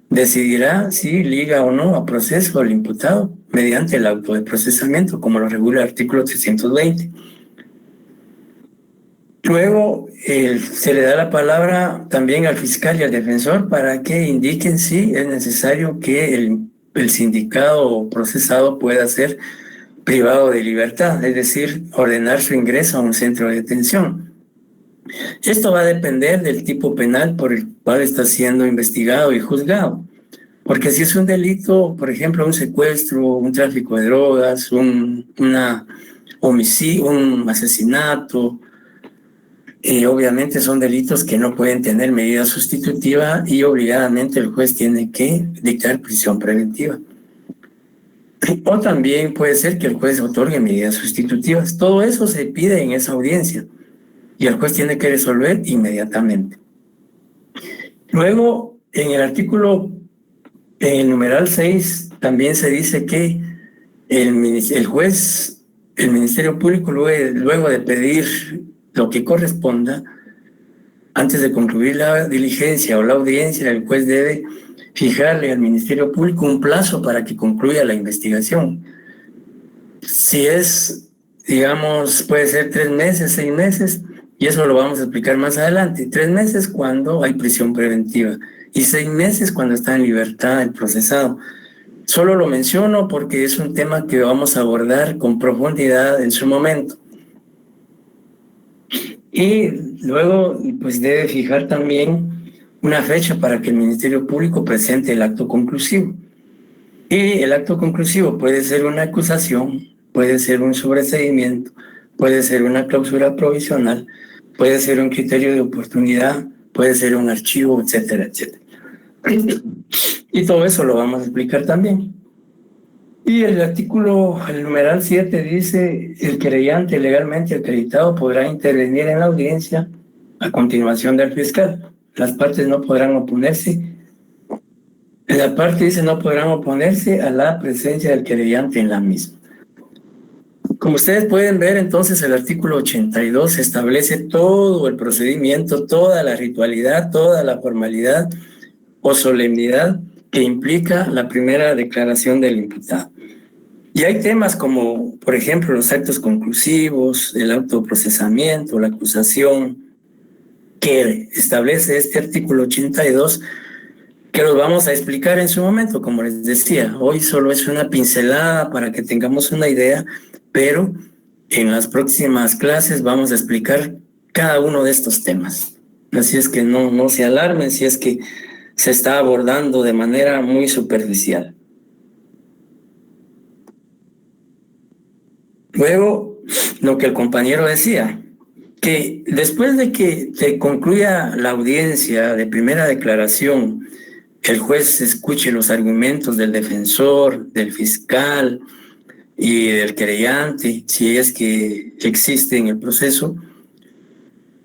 decidirá si liga o no a proceso al imputado mediante el auto de procesamiento, como lo regula el artículo 320. Luego se le da la palabra también al fiscal y al defensor para que indiquen si es necesario que el sindicado o procesado pueda ser privado de libertad, es decir, ordenar su ingreso a un centro de detención. Esto va a depender del tipo penal por el cual está siendo investigado y juzgado. Porque si es un delito, por ejemplo, un secuestro, un tráfico de drogas, un homicidio, un asesinato, obviamente son delitos que no pueden tener medida sustitutiva y obligadamente el juez tiene que dictar prisión preventiva. O también puede ser que el juez otorgue medidas sustitutivas. Todo eso se pide en esa audiencia y el juez tiene que resolver inmediatamente. Luego, en el numeral 6, también se dice que el Ministerio Público, luego de pedir lo que corresponda, antes de concluir la diligencia o la audiencia, el juez debe fijarle al Ministerio Público un plazo para que concluya la investigación. Si es, digamos, puede ser 3 meses, 6 meses, y eso lo vamos a explicar más adelante. 3 meses cuando hay prisión preventiva y 6 meses cuando está en libertad el procesado. Solo lo menciono porque es un tema que vamos a abordar con profundidad en su momento. Y luego, pues debe fijar también una fecha para que el Ministerio Público presente el acto conclusivo. Y el acto conclusivo puede ser una acusación, puede ser un sobreseimiento, puede ser una clausura provisional, puede ser un criterio de oportunidad, puede ser un archivo, etcétera, etcétera. Y todo eso lo vamos a explicar también. Y el numeral 7 dice, el querellante legalmente acreditado podrá intervenir en la audiencia a continuación del fiscal. Las partes no podrán oponerse. La parte dice no podrán oponerse a la presencia del querellante en la misma. Como ustedes pueden ver, entonces el artículo 82 establece todo el procedimiento, toda la ritualidad, toda la formalidad o solemnidad que implica la primera declaración del imputado. Y hay temas como, por ejemplo, los actos conclusivos, el autoprocesamiento, la acusación, que establece este artículo 82, que los vamos a explicar en su momento, como les decía. Hoy solo es una pincelada para que tengamos una idea, pero en las próximas clases vamos a explicar cada uno de estos temas. Así es que no se alarmen si es que se está abordando de manera muy superficial. Luego, lo que el compañero decía, que después de que se concluya la audiencia de primera declaración, el juez escuche los argumentos del defensor, del fiscal y del querellante, si es que existe en el proceso,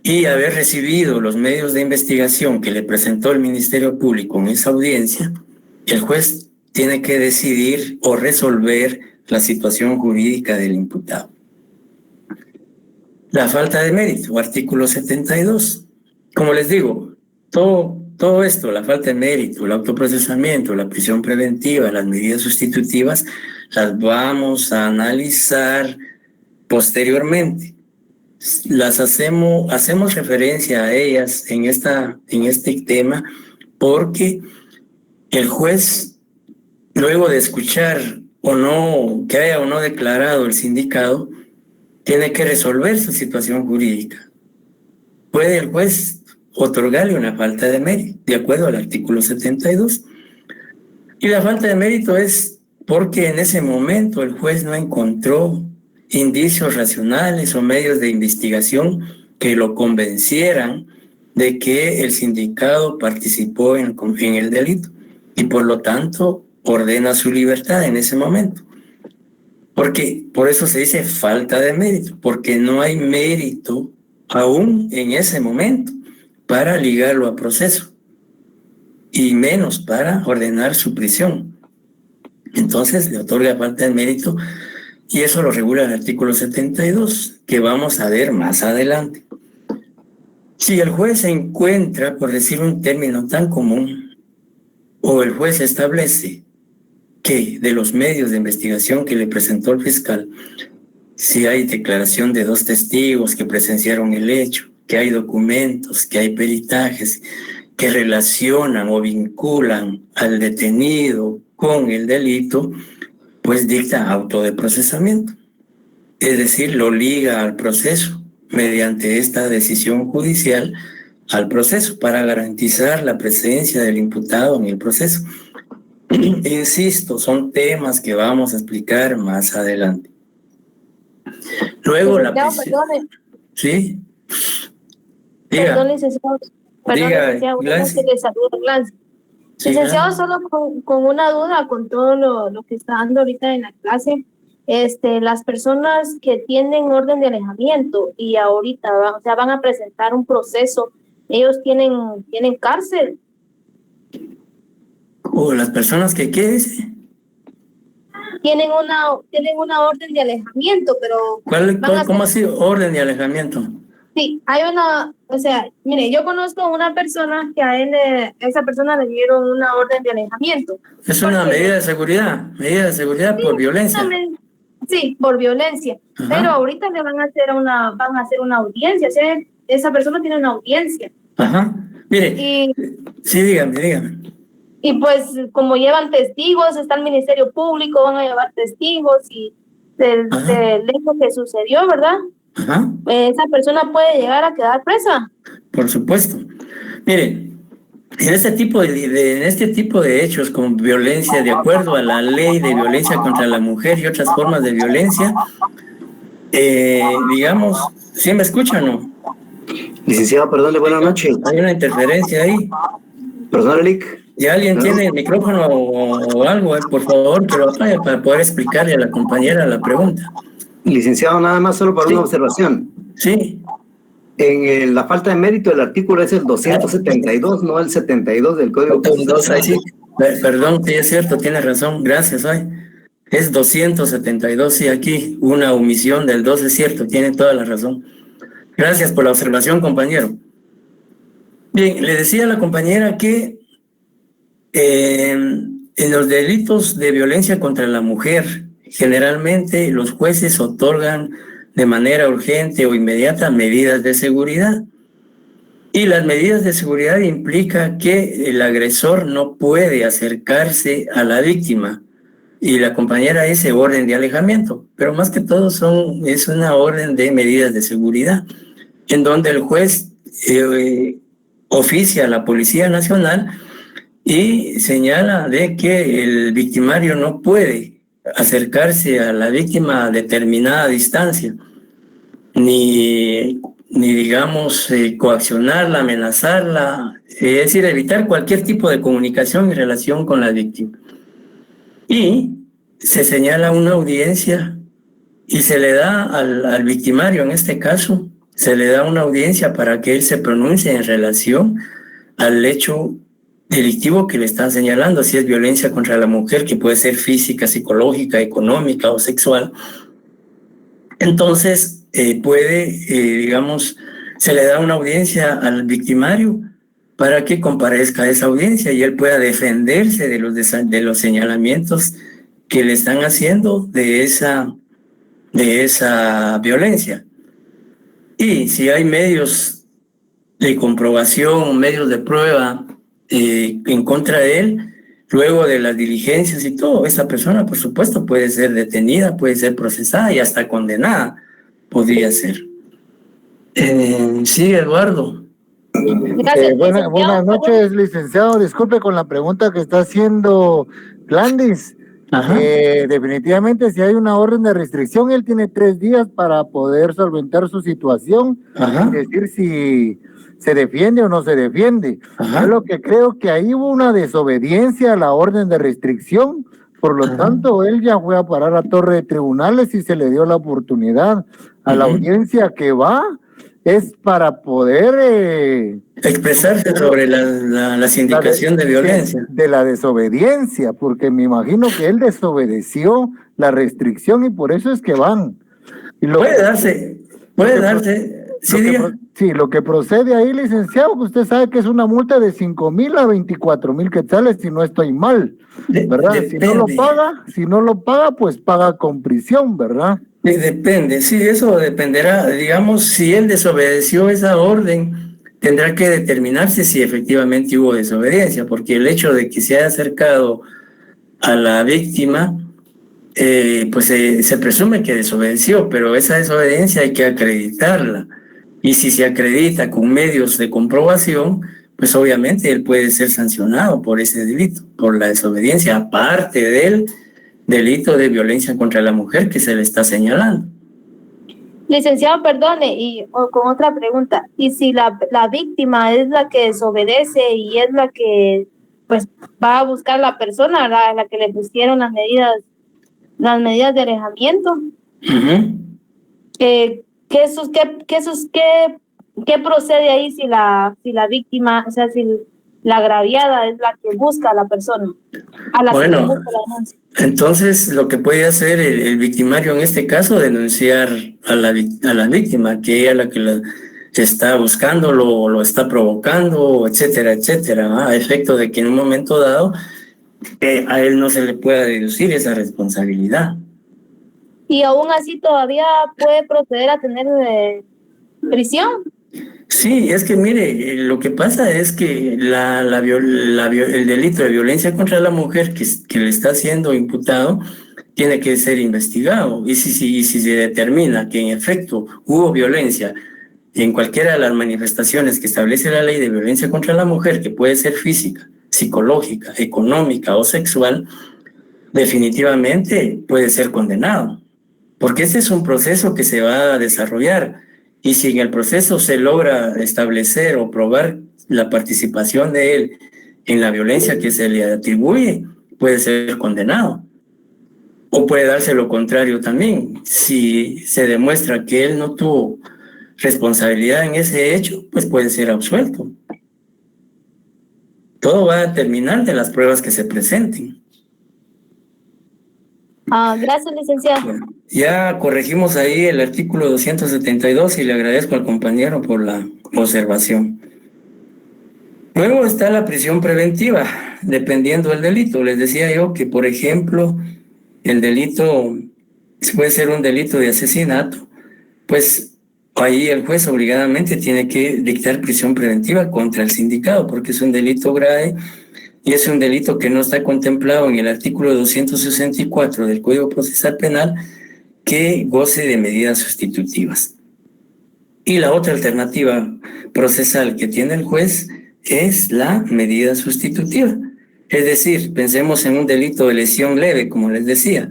y haber recibido los medios de investigación que le presentó el Ministerio Público en esa audiencia, el juez tiene que decidir o resolver la situación jurídica del imputado. La falta de mérito, artículo 72. Como les digo, todo todo esto, la falta de mérito, el autoprocesamiento, la prisión preventiva, las medidas sustitutivas, las vamos a analizar posteriormente. Hacemos referencia a ellas en este tema porque el juez, luego de escuchar que haya o no declarado el sindicado, tiene que resolver su situación jurídica. Puede el juez otorgarle una falta de mérito, de acuerdo al artículo 72. Y la falta de mérito es porque en ese momento el juez no encontró indicios racionales o medios de investigación que lo convencieran de que el sindicado participó en el delito y por lo tanto ordena su libertad en ese momento. Por eso se dice falta de mérito, porque no hay mérito aún en ese momento para ligarlo a proceso y menos para ordenar su prisión. Entonces le otorga falta de mérito y eso lo regula el artículo 72, que vamos a ver más adelante. Si el juez se encuentra, por decir un término tan común, o el juez establece que de los medios de investigación que le presentó el fiscal, si hay declaración de 2 testigos que presenciaron el hecho, que hay documentos, que hay peritajes que relacionan o vinculan al detenido con el delito, pues dicta auto de procesamiento. Es decir, lo liga al proceso mediante esta decisión judicial al proceso para garantizar la presencia del imputado en el proceso. Insisto, son temas que vamos a explicar más adelante. Luego la prisión. ¿Sí? Diga. Perdón, licenciado. Licenciado. Sí, licenciado, solo con una duda, con todo lo que está dando ahorita en la clase. Las personas que tienen orden de alejamiento y ahorita van a presentar un proceso, ellos tienen cárcel. ¿O las personas que qué dice? Tienen una orden de alejamiento, pero... ¿Cómo así orden de alejamiento? Sí, hay mire, yo conozco a una persona que a esa persona le dieron una orden de alejamiento. Es una medida de seguridad por violencia. Sí, por violencia. Ajá. Pero ahorita le van a hacer una audiencia, o sea, esa persona tiene una audiencia. Ajá. Mire, sí, dígame. Y pues como llevan testigos, está el Ministerio Público, van a llevar testigos y del hecho que sucedió, ¿verdad? Ajá. Esa persona puede llegar a quedar presa. Por supuesto. Mire, en este tipo de hechos con violencia, de acuerdo a la ley de violencia contra la mujer y otras formas de violencia, digamos, ¿sí me escuchan o no? Licenciado, perdón, buenas noches. Hay una interferencia ahí. Perdón, Lic. ¿Y alguien tiene el micrófono o algo? Por favor, que lo traiga para poder explicarle a la compañera la pregunta. Licenciado, nada más solo para una observación. Sí. En la falta de mérito, el artículo es el 272, no el 72 del Código Procesal. Sí. Perdón, sí, es cierto, tiene razón. Gracias, es 272, sí, aquí una omisión del 2, es cierto, tiene toda la razón. Gracias por la observación, compañero. Bien, le decía a la compañera que en los delitos de violencia contra la mujer, generalmente los jueces otorgan de manera urgente o inmediata medidas de seguridad. Y las medidas de seguridad implican que el agresor no puede acercarse a la víctima. Y la compañera dice orden de alejamiento, pero más que todo es una orden de medidas de seguridad, en donde el juez oficia a la Policía Nacional y señala de que el victimario no puede acercarse a la víctima a determinada distancia, ni digamos, coaccionarla, amenazarla, es decir, evitar cualquier tipo de comunicación y relación con la víctima. Y se señala una audiencia y se le da al victimario, en este caso, se le da una audiencia para que él se pronuncie en relación al hecho delictivo que le están señalando, si es violencia contra la mujer, que puede ser física, psicológica, económica o sexual. Entonces, digamos, se le da una audiencia al victimario para que comparezca a esa audiencia y él pueda defenderse de los señalamientos que le están haciendo de esa violencia. Y si hay medios de comprobación, medios de prueba en contra de él, luego de las diligencias y todo, esa persona, por supuesto, puede ser detenida, puede ser procesada y hasta condenada podría ser. Sí, Eduardo. Buenas noches, licenciado. Disculpe con la pregunta que está haciendo Glandis. Definitivamente, si hay una orden de restricción, él tiene 3 días para poder solventar su situación, es decir, si se defiende o no se defiende. Yo lo que creo que ahí hubo una desobediencia a la orden de restricción, por lo tanto, él ya fue a parar a Torre de Tribunales y se le dio la oportunidad a la audiencia que va. Es para poder expresarse sobre la sindicación de violencia. De la desobediencia, porque me imagino que él desobedeció la restricción y por eso es que van. Y puede darse. Sí, lo que procede ahí, licenciado, que usted sabe que es una multa de 5,000 a 24,000 quetzales, si no estoy mal, ¿verdad? Si no lo paga, pues paga con prisión, ¿verdad? Depende, sí, eso dependerá. Digamos, si él desobedeció esa orden, tendrá que determinarse si efectivamente hubo desobediencia, porque el hecho de que se haya acercado a la víctima, pues se presume que desobedeció, pero esa desobediencia hay que acreditarla. Y si se acredita con medios de comprobación, pues obviamente él puede ser sancionado por ese delito, por la desobediencia, aparte del delito de violencia contra la mujer que se le está señalando. Licenciado, perdone, y con otra pregunta, y si la víctima es la que desobedece y es la que pues va a buscar la persona, la que le pusieron las medidas de alejamiento, ¿qué procede ahí si la víctima, o sea, si la agraviada es la que busca a la persona? Entonces lo que puede hacer el victimario en este caso, denunciar a la víctima, que ella es la que la está buscando, lo está provocando, etcétera, etcétera, a efecto de que en un momento dado a él no se le pueda deducir esa responsabilidad. Y aún así todavía puede proceder a tener prisión. Sí, es que mire, lo que pasa es que el delito de violencia contra la mujer que le está siendo imputado tiene que ser investigado. Y si se determina que en efecto hubo violencia en cualquiera de las manifestaciones que establece la ley de violencia contra la mujer, que puede ser física, psicológica, económica o sexual, definitivamente puede ser condenado. Porque este es un proceso que se va a desarrollar. Y si en el proceso se logra establecer o probar la participación de él en la violencia que se le atribuye, puede ser condenado. O puede darse lo contrario también. Si se demuestra que él no tuvo responsabilidad en ese hecho, pues puede ser absuelto. Todo va a determinar de las pruebas que se presenten. Gracias, licenciado. Ya corregimos ahí el artículo 272 y le agradezco al compañero por la observación. Luego está la prisión preventiva, dependiendo del delito. Les decía yo que, por ejemplo, el delito puede ser un delito de asesinato, pues ahí el juez obligadamente tiene que dictar prisión preventiva contra el sindicado, porque es un delito grave. Y es un delito que no está contemplado en el artículo 264 del Código Procesal Penal, que goce de medidas sustitutivas. Y la otra alternativa procesal que tiene el juez es la medida sustitutiva. Es decir, pensemos en un delito de lesión leve, como les decía.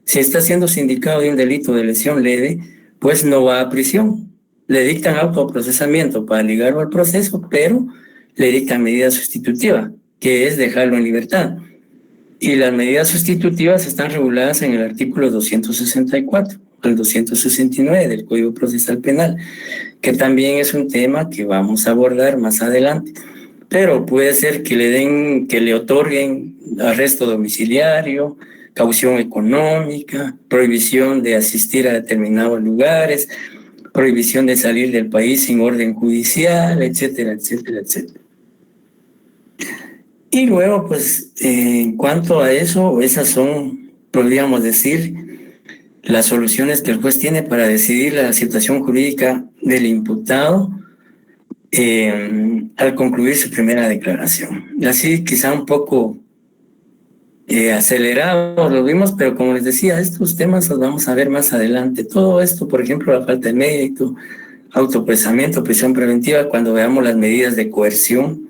Si está siendo sindicado de un delito de lesión leve, pues no va a prisión. Le dictan autoprocesamiento para ligarlo al proceso, pero le dictan medida sustitutiva, que es dejarlo en libertad. Y las medidas sustitutivas están reguladas en el artículo 264 al 269 del Código Procesal Penal, que también es un tema que vamos a abordar más adelante. Pero puede ser que le otorguen arresto domiciliario, caución económica, prohibición de asistir a determinados lugares, prohibición de salir del país sin orden judicial, etcétera, etcétera, etcétera. Y luego, pues, en cuanto a eso, esas son, podríamos decir, las soluciones que el juez tiene para decidir la situación jurídica del imputado al concluir su primera declaración. Así quizá un poco acelerado lo vimos, pero como les decía, estos temas los vamos a ver más adelante. Todo esto, por ejemplo, la falta de mérito, autoapresamiento, prisión preventiva, cuando veamos las medidas de coerción,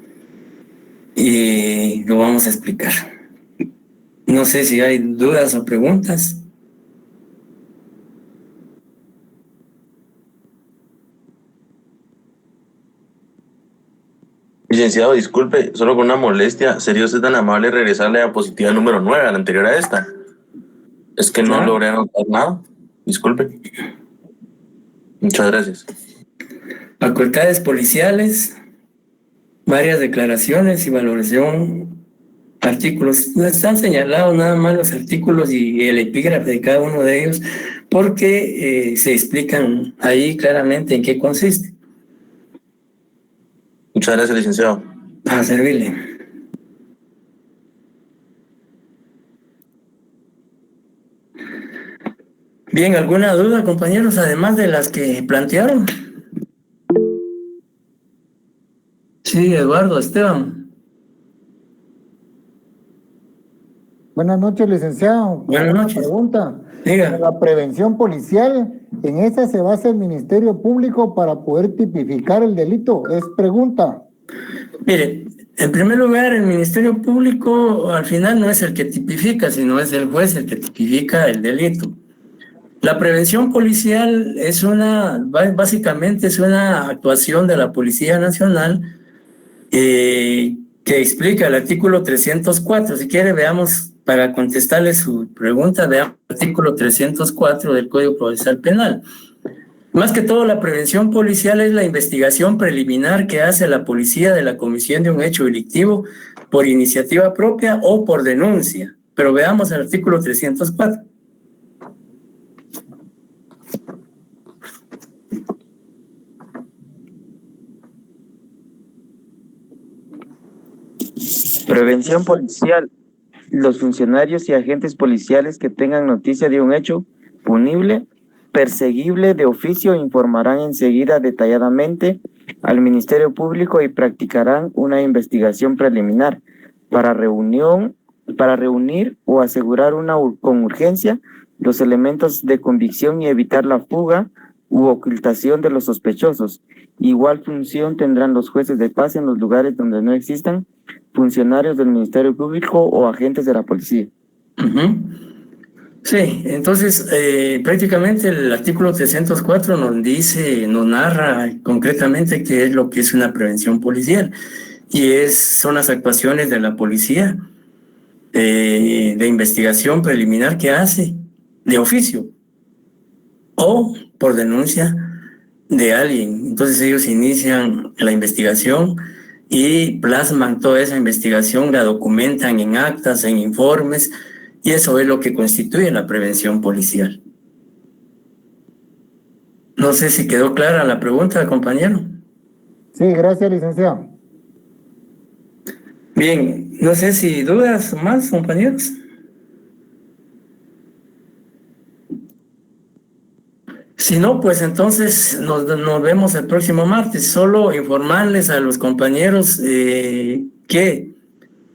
y lo vamos a explicar. No sé si hay dudas o preguntas. Licenciado, disculpe, solo con una molestia, ¿sería usted tan amable regresarle a diapositiva número 9, a la anterior a esta? Es que no logré anotar nada. Disculpe. Muchas gracias. Facultades policiales, varias declaraciones y valoración, artículos. No están señalados nada más los artículos y el epígrafe de cada uno de ellos, porque se explican ahí claramente en qué consiste. Muchas gracias, licenciado. A servirle. Bien, ¿alguna duda, compañeros, además de las que plantearon? Sí, Eduardo, Esteban. Buenas noches, licenciado. Buenas noches. Pregunta. Diga. La prevención policial, ¿en esa se basa el Ministerio Público para poder tipificar el delito? Es pregunta. Mire, en primer lugar, el Ministerio Público al final no es el que tipifica, sino es el juez el que tipifica el delito. La prevención policial es básicamente es una actuación de la Policía Nacional que explica el artículo 304. Si quiere, veamos, para contestarle su pregunta, veamos el artículo 304 del Código Procesal Penal. Más que todo, la prevención policial es la investigación preliminar que hace la policía de la comisión de un hecho delictivo por iniciativa propia o por denuncia. Pero veamos el artículo 304. Prevención policial. Los funcionarios y agentes policiales que tengan noticia de un hecho punible, perseguible de oficio, informarán enseguida detalladamente al Ministerio Público y practicarán una investigación preliminar para reunir o asegurar con urgencia los elementos de convicción y evitar la fuga u ocultación de los sospechosos. Igual función tendrán los jueces de paz en los lugares donde no existan funcionarios del Ministerio Público o agentes de la policía. Sí, entonces prácticamente el artículo 304 nos narra concretamente qué es lo que es una prevención policial, y son las actuaciones de la policía de investigación preliminar que hace de oficio o por denuncia de alguien. Entonces ellos inician la investigación y plasman toda esa investigación, la documentan en actas, en informes, y eso es lo que constituye la prevención policial. No sé si quedó clara la pregunta, compañero. Sí, gracias, licenciado. Bien, no sé si dudas más, compañeros. Si no, pues entonces nos vemos el próximo martes. Solo informarles a los compañeros que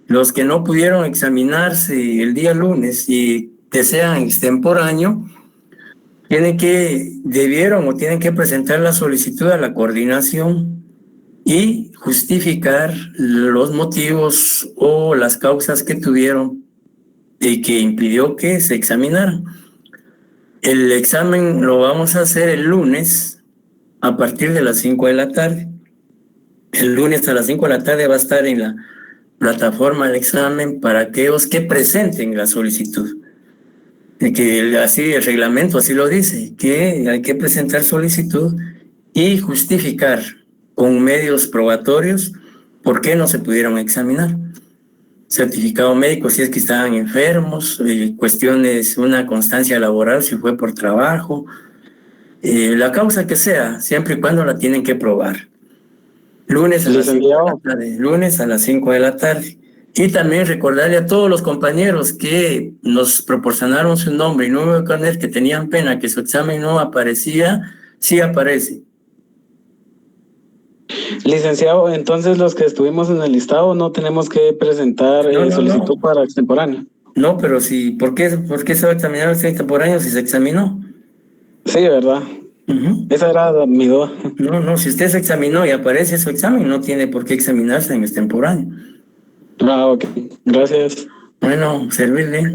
los que no pudieron examinarse el día lunes y desean extemporáneo, tienen que presentar la solicitud a la coordinación y justificar los motivos o las causas que tuvieron y que impidió que se examinaran. El examen lo vamos a hacer el lunes a partir de las 5 de la tarde. El lunes a las 5 de la tarde va a estar en la plataforma el examen para aquellos que presenten la solicitud. Que así el reglamento así lo dice, que hay que presentar solicitud y justificar con medios probatorios por qué no se pudieron examinar. Certificado médico si es que estaban enfermos, cuestiones, una constancia laboral si fue por trabajo, la causa que sea, siempre y cuando la tienen que probar. Lunes a las 5 de la tarde. Lunes a las 5 de la tarde. Y también recordarle a todos los compañeros que nos proporcionaron su nombre y número de carnet, que tenían pena que su examen no aparecía, sí aparece. Licenciado, entonces los que estuvimos en el listado no tenemos que presentar solicitud para extemporáneo. No, pero sí, ¿por qué se va a examinar el extemporáneo si se examinó? Sí, ¿verdad? Esa era mi duda. No, si usted se examinó y aparece su examen, no tiene por qué examinarse en extemporáneo. Ok, gracias. Bueno, servirle.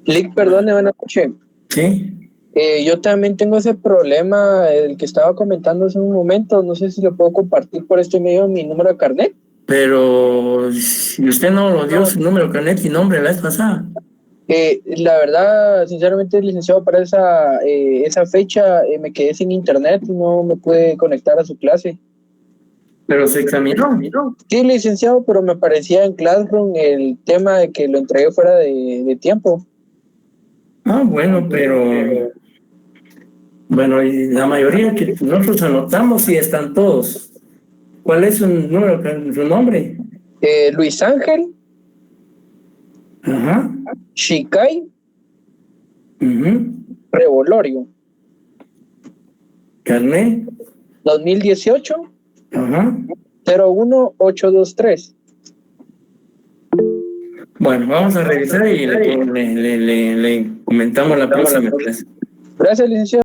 Lick, perdone, buenas noches. Sí. Yo también tengo ese problema, el que estaba comentando hace un momento, no sé si lo puedo compartir por este medio mi número de carnet. Pero si usted no lo dio su número de carnet y nombre la vez pasada. La verdad, sinceramente, licenciado, para esa fecha me quedé sin internet y no me pude conectar a su clase. ¿Pero se examinó? Sí, licenciado, pero me aparecía en Classroom el tema de que lo entregué fuera de tiempo. Bueno, pero... Bueno, y la mayoría que nosotros anotamos sí están todos. ¿Cuál es su número, su nombre? Luis Ángel. Ajá. Shikai. Revolorio. Carnet. 2018. Ajá. 01823. Bueno, vamos a revisar y le comentamos la próxima clase. Gracias, licenciado.